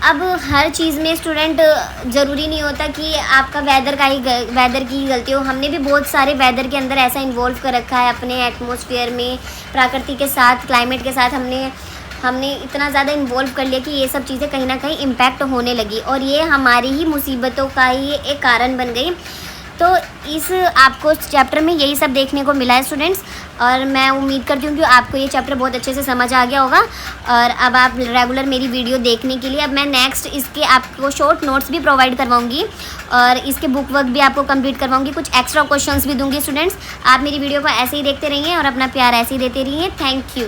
अब हर चीज़ में स्टूडेंट ज़रूरी नहीं होता कि आपका वेदर की गलती हो। हमने भी बहुत सारे वेदर के अंदर ऐसा इन्वॉल्व कर रखा है अपने एटमॉस्फेयर में, प्रकृति के साथ, क्लाइमेट के साथ हमने इतना ज़्यादा इन्वॉल्व कर लिया कि ये सब चीज़ें कहीं ना कहीं इम्पैक्ट होने लगी और ये हमारी ही मुसीबतों का ही एक कारण बन गई। तो इस आपको चैप्टर में यही सब देखने को मिला है स्टूडेंट्स, और मैं उम्मीद करती हूँ कि आपको ये चैप्टर बहुत अच्छे से समझ आ गया होगा। और अब आप रेगुलर मेरी वीडियो देखने के लिए अब मैं नेक्स्ट इसके आपको शॉर्ट नोट्स भी प्रोवाइड करवाऊँगी और इसके बुक वर्क भी आपको कंप्लीट करवाऊँगी, कुछ एक्स्ट्रा क्वेश्चंस भी दूँगी स्टूडेंट्स। आप मेरी वीडियो को ऐसे ही देखते रहिए और अपना प्यार ऐसे ही देते रहिए। Thank you.